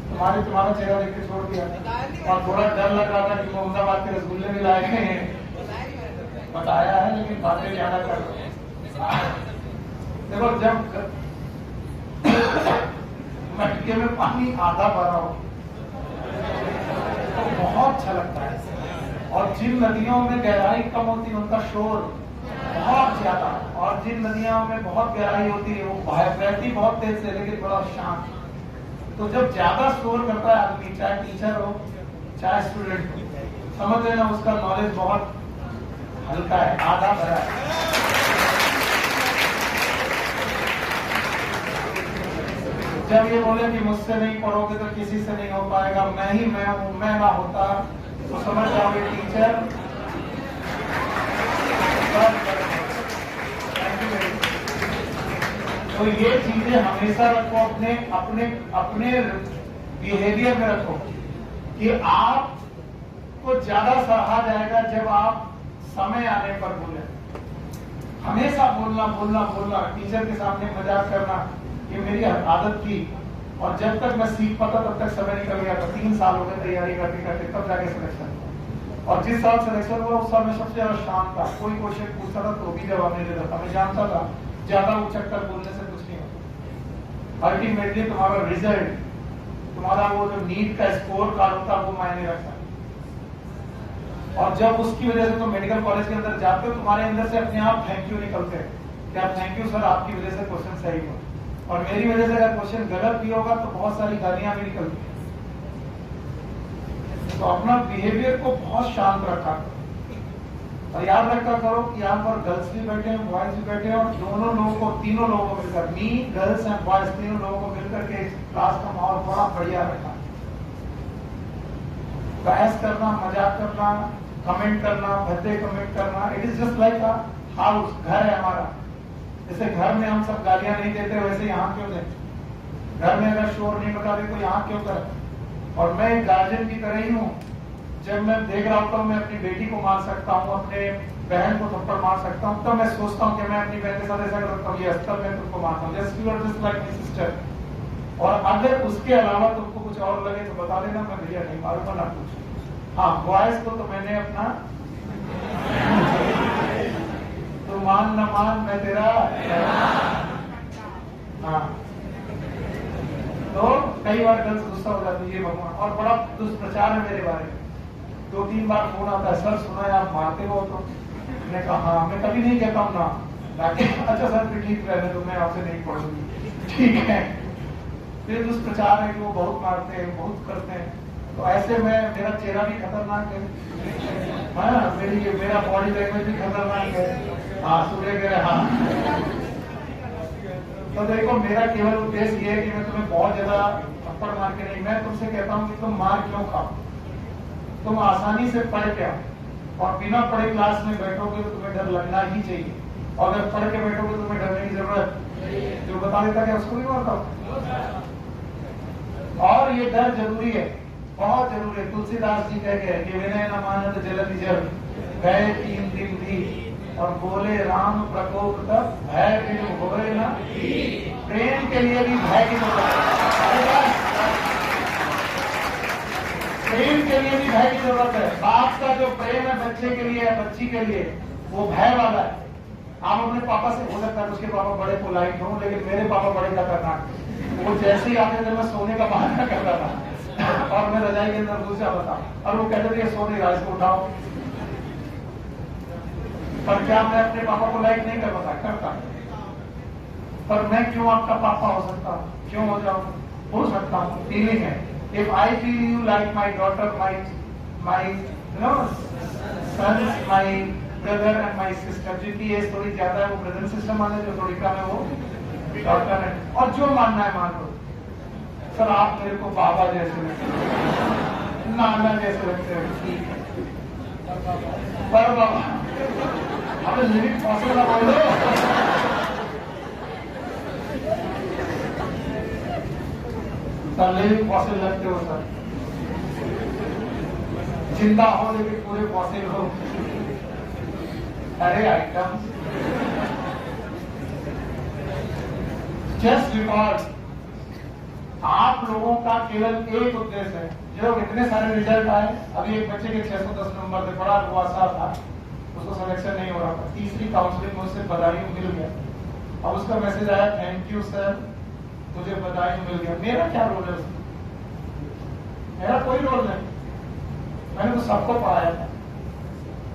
तुम्हारा चेहरा देख के छोड़ दिया। और थोड़ा डर लग रहा था कि मोहम्मदाबाद के रसगुल्ले भी लाए हैं, बताया है, लेकिन बातें ज्यादा कर रहे हैं। देखो, जब मटके में पानी आधा भरा हो तो बहुत अच्छा लगता है। और जिन नदियों में गहराई कम होती है उनका शोर बहुत ज्यादा, और जिन नदियों में बहुत गहराई होती है वो बहती बहुत तेज से लेकिन बड़ा शांत। तो जब ज्यादा शोर करता है आदमी, चाहे टीचर हो चाहे स्टूडेंट हो, समझ लेना उसका नॉलेज बहुत हल्का है, आधा भरा है। जब ये बोले कि मुझसे नहीं पढ़ोगे तो किसी से नहीं हो पाएगा, मैं ही मैं हूं, मैं ना होता तो समझ जाओगे टीचर। तो ये चीजें हमेशा रखो, अपने अपने अपने बिहेवियर में रखो कि आपको ज्यादा सराहा जाएगा जब आप समय आने पर बोले। हमेशा बोलना बोलना बोलना, टीचर के सामने मजाक करना, ये मेरी आदत थी। और जब तक मैं सीख पाता तब तक समय निकल गया था। 3 साल हो गए तैयारी करते करते, तब जाके सिलेक्शन। और जिस साल सिलेक्शन हुआ उस साल में सबसे ज्यादा शांत था। कोई क्वेश्चन पूछता था तो भी जवाब नहीं देता था। मैं जानता था ज्यादा उचक्कर बोलने से कुछ नहीं होता। अल्टीमेटली तुम्हारा रिजल्ट, तुम्हारा वो जो नीट का स्कोर कार्ड होता वो मायने रखता है। और जब उसकी वजह से तुम मेडिकल कॉलेज के अंदर जाते हो, तुम्हारे अंदर से अपने आप थैंक यू निकलते हैं कि आप थैंक यू सर, आपकी वजह से क्वेश्चन सही हुआ। और मेरी वजह से अगर क्वेश्चन गलत भी होगा तो बहुत सारी गालियां भी निकलती हैं। तो अपना बिहेवियर को बहुत शांत रखा करो। और याद रखा करो कि यहाँ पर गर्ल्स भी बैठे हैं, बॉयज भी बैठे हैं, और दोनों लोगों को, तीनों लोगों को मिलकर, मी, गर्ल्स एंड बॉयज, तीनों लोगों को मिलकर के क्लास का माहौल बड़ा बढ़िया रखा। बहस करना, मजाक करना, कमेंट करना, भद्दे कमेंट करना, it is just like a house, घर है हमारा। जैसे घर में हम सब गालियां नहीं देते, वैसे यहाँ क्यों दें? घर में अगर शोर नहीं बता दे तो यहाँ क्यों करें? और मैं एक गार्जियन की तरह ही हूँ। जब मैं देख रहा होता हूँ मैं अपनी बेटी को मार सकता हूँ, अपने बहन को थप्पड़ मार सकता हूँ, तब मैं सोचता हूँ कि मैं अपनी बहन के साथ ऐसा कर सकता हूँ, ये अस्तर मैं तुमको मारता हूँ, just you are just like my sister. और अगर उसके अलावा तुमको कुछ और लगे तो बता देना, मैं भैया नहीं मारूंगा ना कुछ। हाँ, बॉयज को तो मैंने अपना तो मान न मान मैं तेरा। हाँ, तो कई बार गर्ल्स गुस्सा हो जाती है भगवान, और बड़ा दुष्प्रचार है मेरे बारे में। 2-3 बार फोन आता है, सर सुना है आप मारते हो। तो मैंने कहा हाँ, मैं कभी नहीं कहता हूँ ना, अच्छा सर फिर ठीक रहने दो, मैं आपसे नहीं पढ़ूंगी, ठीक है। फिर दुष्प्रचार है कि वो बहुत मारते हैं, बहुत करते हैं। तो ऐसे में मेरा चेहरा भी खतरनाक है, हाँ, मेरा बॉडी लैंग्वेज भी खतरनाक है। हाँ, सूर्य कह हाँ। तो देखो, मेरा केवल उद्देश्य ये है कि मैं तुम्हें बहुत ज्यादा थप्पड़ मार के नहीं, मैं तुमसे कहता हूँ कि तुम मार क्यों खाओ, तुम आसानी से पढ़ के आओ। और बिना पढ़े क्लास में बैठोगे तो तुम्हें डर लगना ही चाहिए, और अगर पढ़ के बैठोगे तो तुम्हें डरने की जरूरत, जो बता देता क्या उसको भी मारता हूँ। और ये डर जरूरी है, बहुत जरूरी है। तुलसीदास जी कह गए कि विनय न मानत जलति जल, गए 3 दिन भी, और बोले राम प्रकोप तब, भय बिनु होए न। प्रेम के लिए भी भय की जरूरत है, प्रेम के लिए भी भय की जरूरत है। बाप का जो प्रेम है बच्चे के लिए, बच्ची के लिए, वो भय वाला है। आप अपने पापा से, हो सकता है उसके पापा बड़े पोलाइट हों, लेकिन मेरे पापा बड़े खतरनाक। वो जैसे ही आते थे मैं सोने का बहाना करता था और मैं रजाई के अंदर घुस जाता था, और वो कहते थे सो नहीं रहा, इसको उठाओ। पर क्या मैं अपने पापा को लाइक नहीं कर पाता? करता। पर मैं क्यों आपका पापा हो सकता हूँ? क्यों हो सकता हूँ? फीलिंग है। If I feel you like my daughter, my sons, my brother and my sister, जिनकी एज थोड़ी ज्यादा है वो ब्रदर सिस्टर माने, जो थोड़ी कम है वो डॉक्टर है। और जो मानना है मान लो। सर आप मेरे को बाबा जैसे लगते हो, नाना जैसे लगते हो, ठीक है। पर बाबा हमें लिविंग फॉसिल ना बोलो। सर लिविंग फॉसिल लगते हो सर, जिंदा हो लेकिन पूरे फॉसिल हो। अरे आइटम जस्ट रिकॉर्ड, आप लोगों का केवल एक उद्देश्य है। जो इतने सारे रिजल्ट आए, अभी एक बच्चे के 610 नंबर थे, बड़ा रुआसा था, उसको सिलेक्शन नहीं हो रहा था, तीसरी काउंसलिंग में उससे बधाई मिल गया। अब उसका मैसेज आया, थैंक यू सर, मुझे बधाई मिल गया। मेरा क्या रोल है उसमें? मेरा कोई रोल नहीं, मैंने तो सबको पढ़ाया था।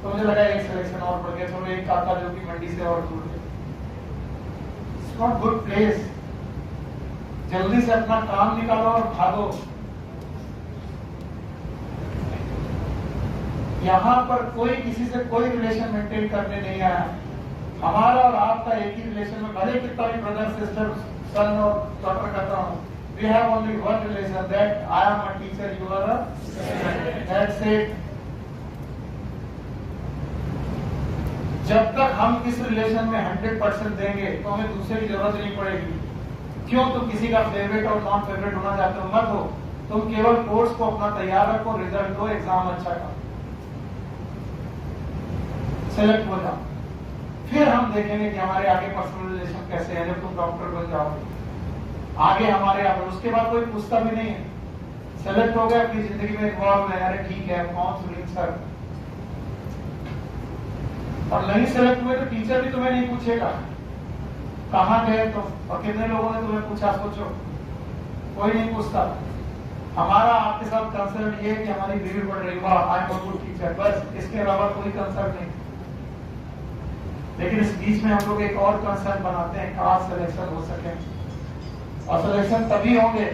तो मुझे लगा एक सिलेक्शन और बढ़ गया, चलो एक काका जो कि मंडी से और दूर है। It's not good place. जल्दी से अपना काम निकालो और भागो। यहां पर कोई किसी से कोई रिलेशन मेंटेन करने नहीं आया। हमारा और आपका एक ही रिलेशन में, भले कितना भी ब्रदर सिस्टर सन और डॉटर करता हूं, we have only one relation, that I am a teacher, you are a student, that's it. जब तक हम इस रिलेशन में 100% देंगे तो हमें दूसरे की जरूरत नहीं पड़ेगी। क्यों? तुम किसी का फेवरेट और नॉन फेवरेट होना चाहते हो, मत हो। तुम केवल कोर्स को अपना तैयार रखो, रिजल्ट दो, एग्जाम अच्छा का सेलेक्ट हो जाओ। फिर हम देखेंगे कि हमारे आगे पर्सनल रिलेशन कैसे है। जब तुम डॉक्टर बन जाओगे आगे हमारे यहाँ पर, उसके बाद कोई पूछता भी नहीं है। सेलेक्ट हो गया, अपनी जिंदगी में इन्वॉल्व है, अरे ठीक है, कौन सुनील सर। और नहीं सेलेक्ट हुए तो टीचर भी तुम्हें नहीं पूछेगा कहाँ गए तो, और कितने लोगों ने तुम्हें पूछा, सोचो। कोई नहीं पूछता। हमारा आपके साथ कंसर्न ये कि हमारी भीड़ बढ़ रही, वाह आई एम अ गुड टीचर, बस, इसके अलावा कोई कंसर्न नहीं। लेकिन इस बीच में हम लोग एक और कंसर्न बनाते हैं, काश सिलेक्शन हो सके। और सिलेक्शन तभी होंगे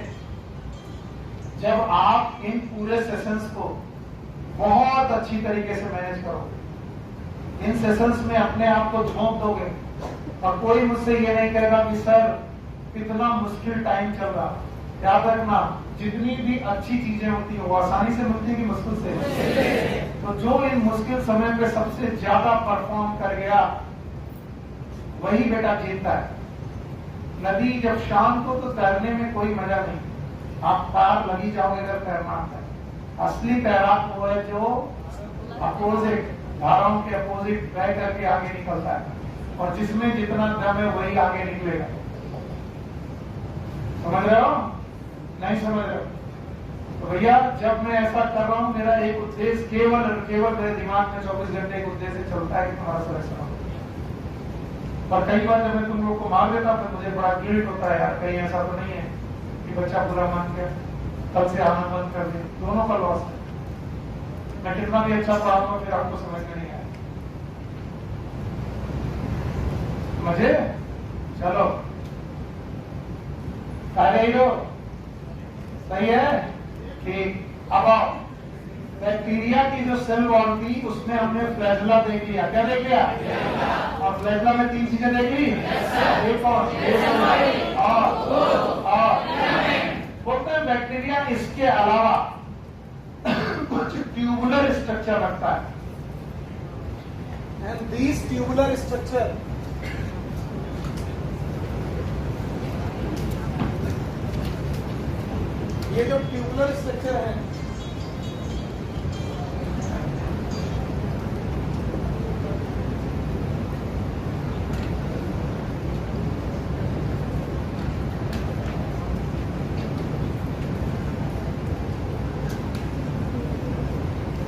जब आप इन पूरे सेशंस को बहुत अच्छी तरीके से मैनेज करोगे। इन सेशंस में अपने आप को झोंक दोगे और कोई मुझसे ये नहीं कहेगा कि सर कितना मुश्किल टाइम चल रहा। याद रखना, जितनी भी अच्छी चीजें होती है वो आसानी से मिलती है कि मुश्किल से। तो जो इन मुश्किल समय पे सबसे ज्यादा परफॉर्म कर गया वही बेटा जीतता है। नदी जब शांत हो तो तैरने में कोई मजा नहीं, आप पार लगी जाओगे अगर तैरना आता है। असली तैराक वो है जो अपोजिट धाराओं के अपोजिट बह करके आगे निकलता है, और जिसमें जितना दम है वही आगे निकलेगा। समझ रहे हो? नहीं समझ रहे हो? तो भैया जब मैं ऐसा कर रहा हूं, मेरा एक उद्देश्य केवल केवल मेरे दिमाग में 24 घंटे एक उद्देश्य चलता है कि तुम्हारा सिलेक्शन हो। और कई बार जब मैं तुम लोग को मार देता तो मुझे बड़ा गिल्ट होता है, यार कहीं ऐसा तो नहीं है कि बच्चा बुरा मान गया, कल से आना बंद कर दे। दोनों का लॉस है। मैं कितना भी अच्छा पढ़ाऊंगा फिर आपको समझ में नहीं आया। समझे? चलो हो, सही है? ठीक। अब आओ, बैक्टीरिया की जो सेल वॉल थी उसमें हमने फ्लैजेला देख लिया। क्या देख लिया? और फ्लैजेला में 3 चीजें देख ली। एक और बोलते हैं बैक्टीरिया इसके अलावा कुछ ट्यूबुलर स्ट्रक्चर रखता है। एंड दीज ट्यूबुलर स्ट्रक्चर ये जो ट्यूबुलर स्ट्रक्चर है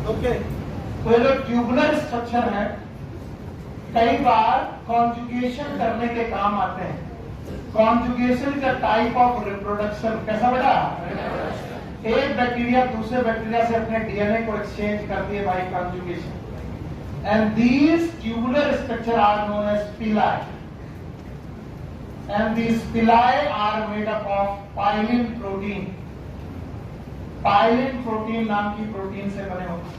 ओके, तो ये जो ट्यूबुलर स्ट्रक्चर है कई बार कॉन्जुगेशन करने के काम आते हैं। Conjugation is a type of reproduction. कैसा बेटा? एक बैक्टीरिया दूसरे बैक्टीरिया से अपने डीएनए को एक्सचेंज करती है by conjugation. And these tubular structure are known as pili. And these pili are made up of pilin protein. Pilin protein नाम की प्रोटीन से बने होते हैं।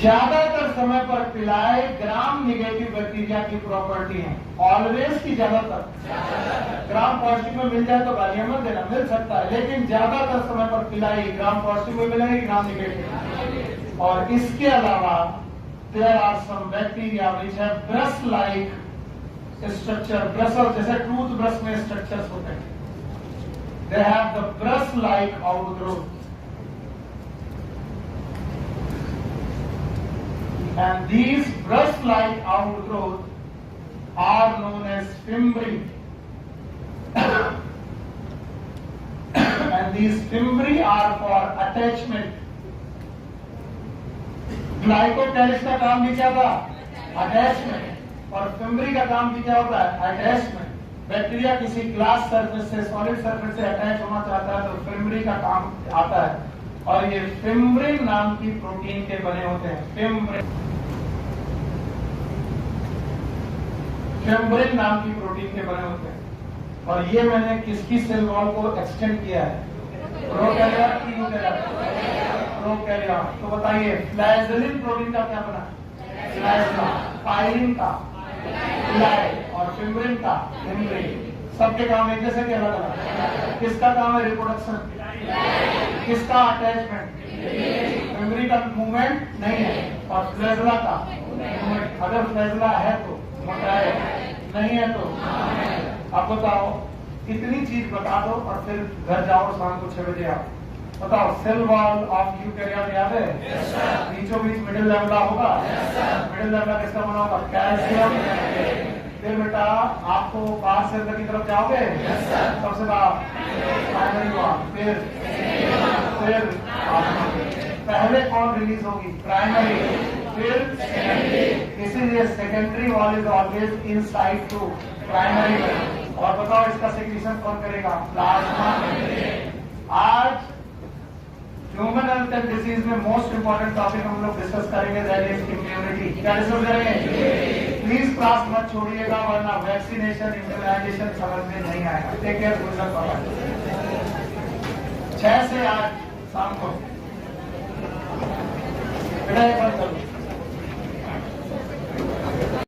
ज्यादातर समय पर पिलाई ग्राम निगेटिव बैक्टीरिया की प्रॉपर्टी है। ऑलवेज की ज्यादातर ग्राम पॉजिटिव में मिल जाए तो गालियां मत देना, मिल सकता है, लेकिन ज्यादातर समय पर पिलाई ग्राम पॉजिटिव में मिलेगी, ग्राम निगेटिव। और इसके अलावा there are some bacteria which have brush like structure. Brush जैसे टूथ ब्रश में स्ट्रक्चर्स होते हैं, they have the brush like outgrowth. And these brush-like outgrowths are known as fimbri. And these fimbri are for attachment. Glycocalyx का काम भी क्या था? Attachment. और फिम्बरी का काम भी क्या होता है? अटैचमेंट। बैक्टीरिया किसी ग्लास सरफेस से, सॉलिड सरफेस से अटैच होना चाहता है तो फिम्बरी का काम आता है, और ये फिम्ब्रिन नाम की प्रोटीन के बने होते हैं। फिम्ब्रिन नाम की प्रोटीन के बने होते हैं। और ये मैंने किसकी सेल वॉल को एक्सटेंड किया है? प्रोकैरियोट की यूकैरियोट। प्रोकैरियोट। तो बताइए फ्लैजेलिन प्रोटीन का क्या बना? फ्लैजेला। पायरिन का फ्लाइड, और फिम्ब्रिन का फिम्ब्रिन। सबके काम एक जैसे के अलग अलग। किसका काम है? रिप्रोडक्शन। किसका? अटैचमेंट। फिम्ब्री का मूवमेंट नहीं है, और फ्लैजेला का मूवमेंट। अगर फ्लैजेला है तो मोटा है, नहीं है तो। अब बताओ, इतनी चीज बता दो और फिर घर जाओ शाम को 6 बजे आओ। बताओ, सेल वॉल ऑफ यूकैरियोट याद है? बीचों बीच मिडिल लैमेला होगा। मिडिल लैमेला किसका बना होगा? कैल्शियम। फिर बेटा आपको बाहर से अंदर की तरफ जाओगे, सबसे बाहर प्राइमरी वॉल, फिर पहले कौन रिलीज होगी? प्राइमरी, फिर सेकेंडरी। इसीलिए secondary wall is always inside to primary. और बताओ इसका सेक्रीशन कौन करेगा? प्लाज्मा। आज ह्यूमन हेल्थ एंड डिजीज में मोस्ट इंपॉर्टेंट टॉपिक हम लोग डिस्कस करेंगे, दैट इज इम्यूनिटी। क्या डिस्कस करेंगे? प्लीज क्लास मत छोड़िएगा, वरना वैक्सीनेशन, इम्यूनाइजेशन समझ में नहीं आएगा। टेक केयर, गुड लक बाबा। 6 से 8 शाम को बेटा एक बार करो।